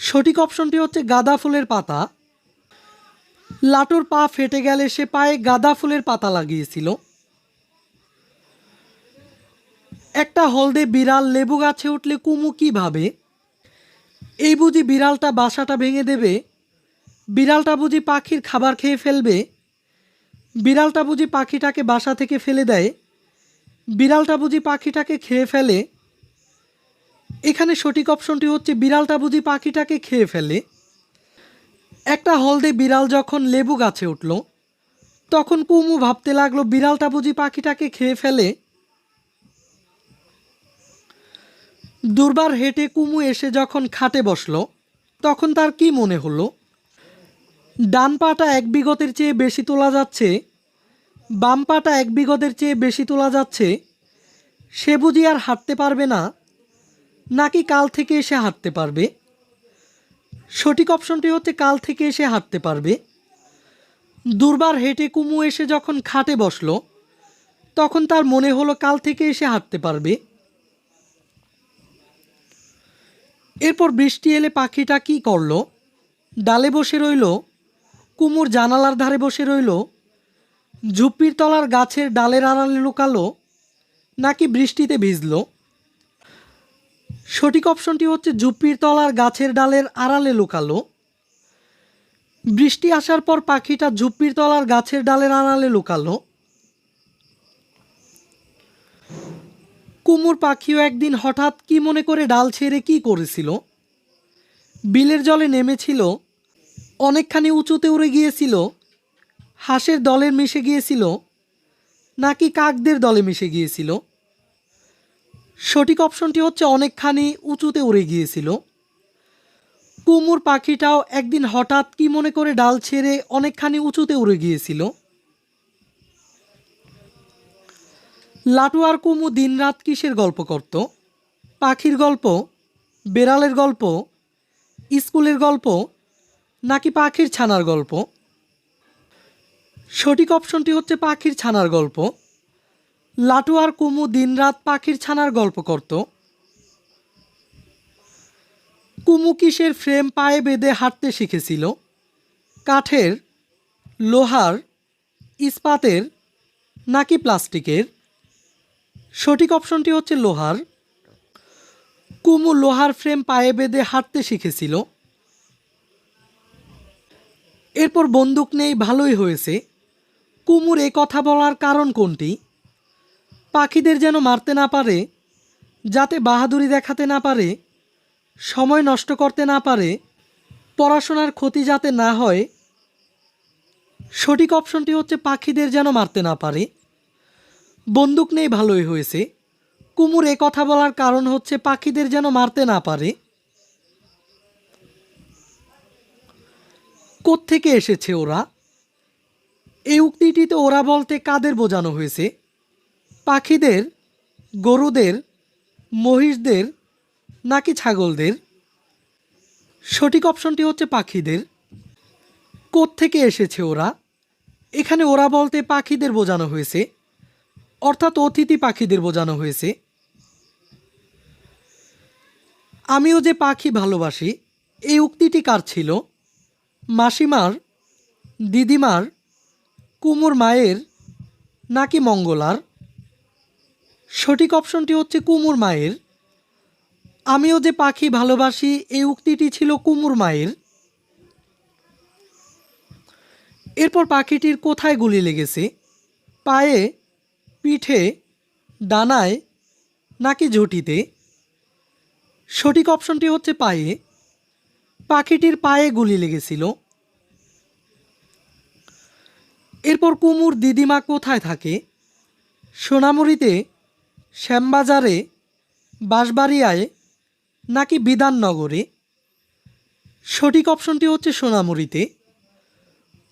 সঠিক অপশনটি হচ্ছে গাঁদা ফুলের পাতা। লাটুর পা ফেটে গেলে সে পায়ে গাঁদা ফুলের পাতা লাগিয়েছিল। একটা হলদে বিড়াল লেবু গাছে উঠলে কুমু কী ভাবে? এই বুঝি বিড়ালটা বাসাটা ভেঙে দেবে? বিড়ালটা বুঝি পাখির খাবার খেয়ে ফেলবে? বিড়ালটা বুঝি পাখিটাকে বাসা থেকে ফেলে দেয়? বিড়ালটা বুঝি পাখিটাকে খেয়ে ফেলে? এখানে সঠিক অপশনটি হচ্ছে বিড়ালটা বুঝি পাখিটাকে খেয়ে ফেলে। একটা হলদে বিড়াল যখন লেবু গাছে উঠল তখন কুমু ভাবতে লাগলো বিড়ালটা বুঝি পাখিটাকে খেয়ে ফেলে। দুর্বার হেঁটে কুমু এসে যখন খাটে বসলো তখন তার কি মনে হলো? ডান পাটা 1 বিঘতের চেয়ে বেশি তোলা যাচ্ছে, বাম পাটা 1 বিঘতের চেয়ে বেশি তোলা যাচ্ছে, সে বুঝি আর হাঁটতে পারবে না, নাকি কাল থেকে এসে হাঁটতে পারবে? সঠিক অপশনটি হচ্ছে কাল থেকে এসে হাঁটতে পারবে। দুর্বার হেঁটে কুমু এসে যখন খাটে বসলো তখন তার মনে হলো কাল থেকে এসে হাঁটতে পারবে। এরপর বৃষ্টি এলে পাখিটা কি করলো? ডালে বসে রইল, কুমুর জানালার ধারে বসে রইল, ঝুপ্পির তলার গাছের ডালের আড়ালে লুকালো নাকি বৃষ্টিতে ভিজলো? সঠিক অপশনটি হচ্ছে ঝুপ্পির তলার গাছের ডালের আড়ালে লুকালো। বৃষ্টি আসার পর পাখিটা ঝুপ্পির তলার গাছের ডালের আড়ালে লুকালো। কুমুর পাখিও একদিন হঠাৎ কি মনে করে ডাল ছেড়ে কি করেছিল? বিলের জলে নেমেছিল, অনেকখানি উঁচুতে উড়ে গিয়েছিল, হাঁসের দলে মিশে গিয়েছিল নাকি কাকদের দলে মিশে গিয়েছিল? সঠিক অপশনটি হচ্ছে অনেকখানি উঁচুতে উড়ে গিয়েছিল। কুমুর পাখিটাও একদিন হঠাৎ কি মনে করে ডাল ছেড়ে অনেকখানি উঁচুতে উড়ে গিয়েছিল। লাটু আর কুমু দিনরাত কিসের গল্প করত? পাখির গল্প, বেড়ালের গল্প, স্কুলের গল্প নাকি পাখির ছানার গল্প? সঠিক অপশনটি হচ্ছে পাখির ছানার গল্প। লাটু আর কুমু দিনরাত পাখির ছানার গল্প করত। কুমু কিসের ফ্রেম পায়ে বেঁধে হাঁটতে শিখেছিল? কাঠের, লোহার, ইস্পাতের নাকি প্লাস্টিকের? সঠিক অপশনটি হচ্ছে লোহার। কুমু লোহার ফ্রেম পায়ে বেঁধে হাঁটতে শিখেছিল। এরপর বন্দুক নেই, ভালোই হয়েছে। কুমুর এ কথা বলার কারণ কোনটি? পাখিদের যেন মারতে না পারে, যাতে বাহাদুরি দেখাতে না পারে, সময় নষ্ট করতে না পারে, পড়াশোনার ক্ষতি যাতে না হয়। সঠিক অপশনটি হচ্ছে পাখিদের যেন মারতে না পারে। বন্দুক নেই, ভালোই হয়েছে। কুমুর এ কথা বলার কারণ হচ্ছে পাখিদের যেন মারতে না পারে। কোত্থেকে এসেছে ওরা? এই উক্তিটিতে ওরা বলতে কাদের বোঝানো হয়েছে? পাখিদের, গরুদের, মহিষদের নাকি ছাগলদের? সঠিক অপশনটি হচ্ছে পাখিদের। কোত্থেকে এসেছে ওরা? এখানে ওরা বলতে পাখিদের বোঝানো হয়েছে, অর্থাৎ অতিথি পাখিদের বোঝানো হয়েছে। আমিও যে পাখি ভালোবাসি, এই উক্তিটি কার ছিল? মাসিমার, দিদিমার, কুমুর মায়ের নাকি মঙ্গলার? সঠিক অপশনটি হচ্ছে কুমুর মায়ের। আমিও যে পাখি ভালোবাসি, এই উক্তিটি ছিল কুমুর মায়ের। এরপর পাখিটির কোথায় গুলি লেগেছে? পায়ে, পিঠে, ডানায় নাকি ঝুঁটিতে? সঠিক অপশনটি হচ্ছে পায়ে। পাখিটির পায়ে গুলি লেগেছিল। এরপর কুমুর দিদিমা কোথায় থাকে? সোনামুড়িতে, শ্যামবাজারে, বাঁশবাড়িয়ায় নাকি বিধাননগরে? সঠিক অপশনটি হচ্ছে সোনামুড়িতে।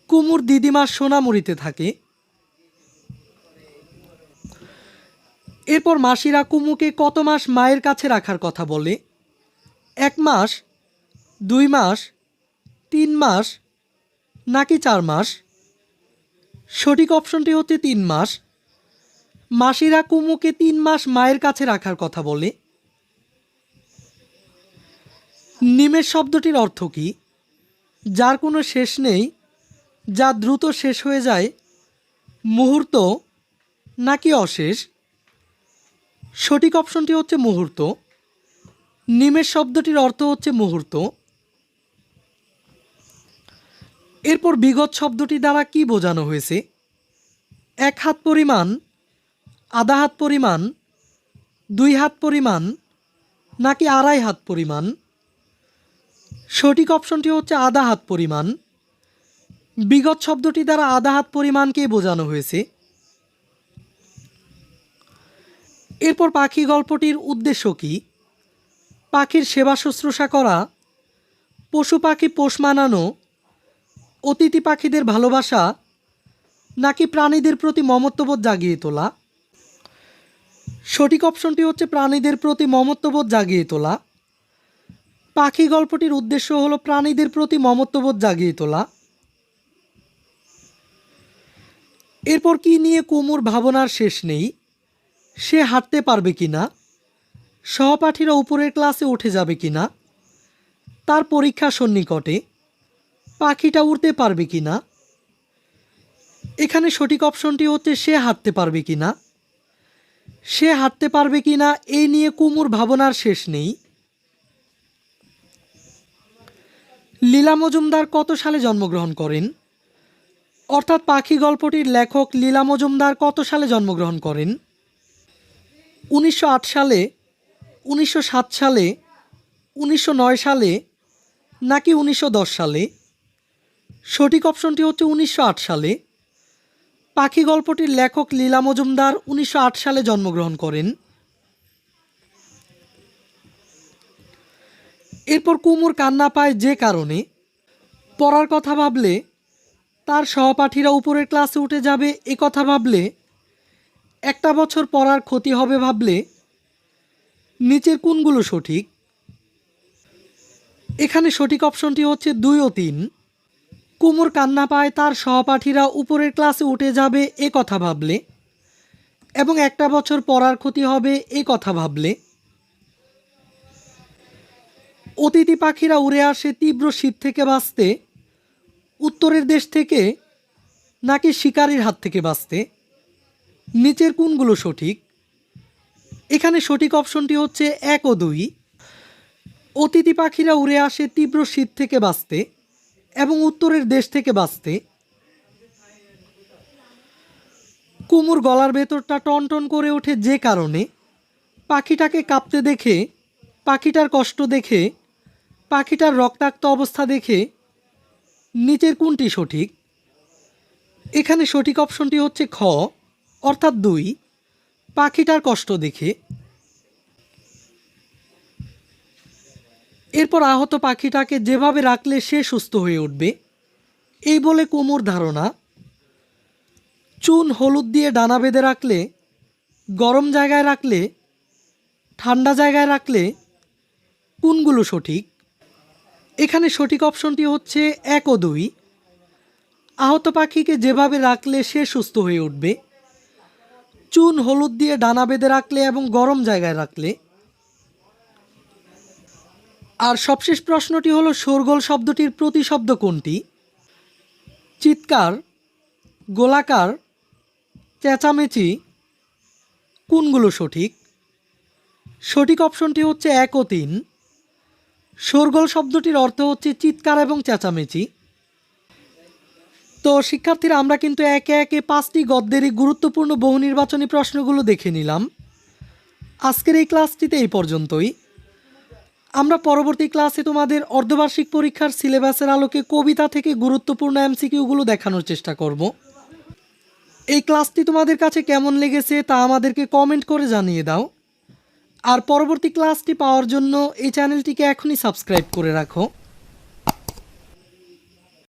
কুমুর দিদিমা সোনামুড়িতে থাকে। এরপর মাসিরা কুমুকে কত মাস মায়ের কাছে রাখার কথা বলে? 1 মাস, 2 মাস, 3 মাস নাকি 4 মাস? সঠিক অপশনটি হচ্ছে 3 মাস। মাসিরা কুমুকে 3 মাস মায়ের কাছে রাখার কথা বলে। নিমেষ শব্দটির অর্থ কী? যার কোনো শেষ নেই, যা দ্রুত শেষ হয়ে যায়, মুহূর্ত নাকি অশেষ? সঠিক অপশনটি হচ্ছে মুহূর্ত। নিমেষ শব্দটির অর্থ হচ্ছে মুহূর্ত। এরপর বিগত শব্দটি দ্বারা কি বোঝানো হয়েছে? 1 হাত পরিমাণ, আধা হাত পরিমাণ, 2 হাত পরিমাণ নাকি 2.5 হাত পরিমাণ? সঠিক অপশনটি হচ্ছে আধা হাত পরিমাণ। বিগত শব্দটি দ্বারা আধা হাত পরিমাণকেই বোঝানো হয়েছে। এরপর পাখি গল্পটির উদ্দেশ্য কী? পাখির সেবা শুশ্রূষা করা, পশু পাখি পোষ মানানো, অতিথি পাখিদের ভালোবাসা নাকি প্রাণীদের প্রতি মমত্ববোধ জাগিয়ে তোলা? সঠিক অপশনটি হচ্ছে প্রাণীদের প্রতি মমত্ববোধ জাগিয়ে তোলা। পাখি গল্পটির উদ্দেশ্য হলো প্রাণীদের প্রতি মমত্ববোধ জাগিয়ে তোলা। এরপর কি নিয়ে কুমুর ভাবনার শেষ নেই? সে হাঁটতে পারবে কিনা, সহপাঠীরা উপরের ক্লাসে উঠে যাবে কিনা, তার পরীক্ষা সন্নিকটে, পাখিটা উড়তে পারবে কিনা? এখানে সঠিক অপশনটি হচ্ছে সে হাঁটতে পারবে কিনা। সে হাঁটতে পারবে কিনা এই নিয়ে কুমুর ভাবনার শেষ নেই। লীলা মজুমদার কত সালে জন্মগ্রহণ করেন? অর্থাৎ পাখি গল্পটির লেখক লীলা মজুমদার কত সালে জন্মগ্রহণ করেন? 1908 সালে, 1907 সালে, 1909 সালে নাকি 1910 সালে? সঠিক অপশনটি হচ্ছে 1908 সালে। পাখি গল্পটির লেখক লীলা মজুমদার 1908 সালে জন্মগ্রহণ করেন। এরপর কুমুর কান্না পায় যে কারণে? পড়ার কথা ভাবলে, তার সহপাঠীরা উপরের ক্লাসে উঠে যাবে এ কথা ভাবলে, একটা বছর পড়ার ক্ষতি হবে ভাবলে, নিচের কোনগুলো সঠিক? এখানে সঠিক অপশনটি হচ্ছে 2 ও 3। কুমুর কান্না পায় তার সহপাঠীরা উপরের ক্লাসে উঠে যাবে এ কথা ভাবলে, এবং একটা বছর পড়ার ক্ষতি হবে এ কথা ভাবলে। অতিথি পাখিরা উড়ে আসে তীব্র শীত থেকে বাঁচতে, উত্তরের দেশ থেকে নাকি শিকারীর হাত থেকে বাঁচতে, নিচের কোনগুলো সঠিক? এখানে সঠিক অপশনটি হচ্ছে 1 ও 2। অতিথি পাখিরা উড়ে আসে তীব্র শীত থেকে বাঁচতে এবং উত্তরের দেশ থেকে বাঁচতে। কুমুর গলার ভেতরটা টনটন করে ওঠে যে কারণে? পাখিটাকে কাঁপতে দেখে, পাখিটার কষ্ট দেখে, পাখিটার রক্তাক্ত অবস্থা দেখে, নিচের কোনটি সঠিক? এখানে সঠিক অপশনটি হচ্ছে খ, অর্থাৎ 2, পাখিটার কষ্ট দেখে। এরপর আহত পাখিটাকে যেভাবে রাখলে সে সুস্থ হয়ে উঠবে, এই বলে কুমুর ধারণা। চুন হলুদ দিয়ে ডানা বেঁধে রাখলে, গরম জায়গায় রাখলে, ঠান্ডা জায়গায় রাখলে, কোনগুলো সঠিক? এখানে সঠিক অপশনটি হচ্ছে 1 ও 2। আহত পাখিকে যেভাবে রাখলে সে সুস্থ হয়ে উঠবে, চুন হলুদ দিয়ে ডানা বেঁধে রাখলে এবং গরম জায়গায় রাখলে। আর সবশেষ প্রশ্নটি হলো শোরগোল শব্দটির প্রতিশব্দ কোনটি? চিৎকার, গোলাকার, চেঁচামেচি, কোনগুলো সঠিক? সঠিক অপশনটি হচ্ছে 1 ও 3। শোরগোল শব্দটির অর্থ হচ্ছে চিৎকার এবং চেঁচামেচি। তো শিক্ষার্থীরা, আমরা কিন্তু একে একে 5টি গদ্যেরই গুরুত্বপূর্ণ বহু নির্বাচনী প্রশ্নগুলো দেখে নিলাম। আজকের এই ক্লাসটিতে এই পর্যন্তই। আমরা পরবর্তী ক্লাসে তোমাদের অর্ধবার্ষিক পরীক্ষার সিলেবাসের আলোকে কবিতা থেকে গুরুত্বপূর্ণ এমসিকিউগুলো দেখানোর চেষ্টা করব। এই ক্লাসটি তোমাদের কাছে কেমন লেগেছে তা আমাদেরকে কমেন্ট করে জানিয়ে দাও। আর পরবর্তী ক্লাসটি পাওয়ার জন্য এই চ্যানেলটিকে এখনই সাবস্ক্রাইব করে রাখো।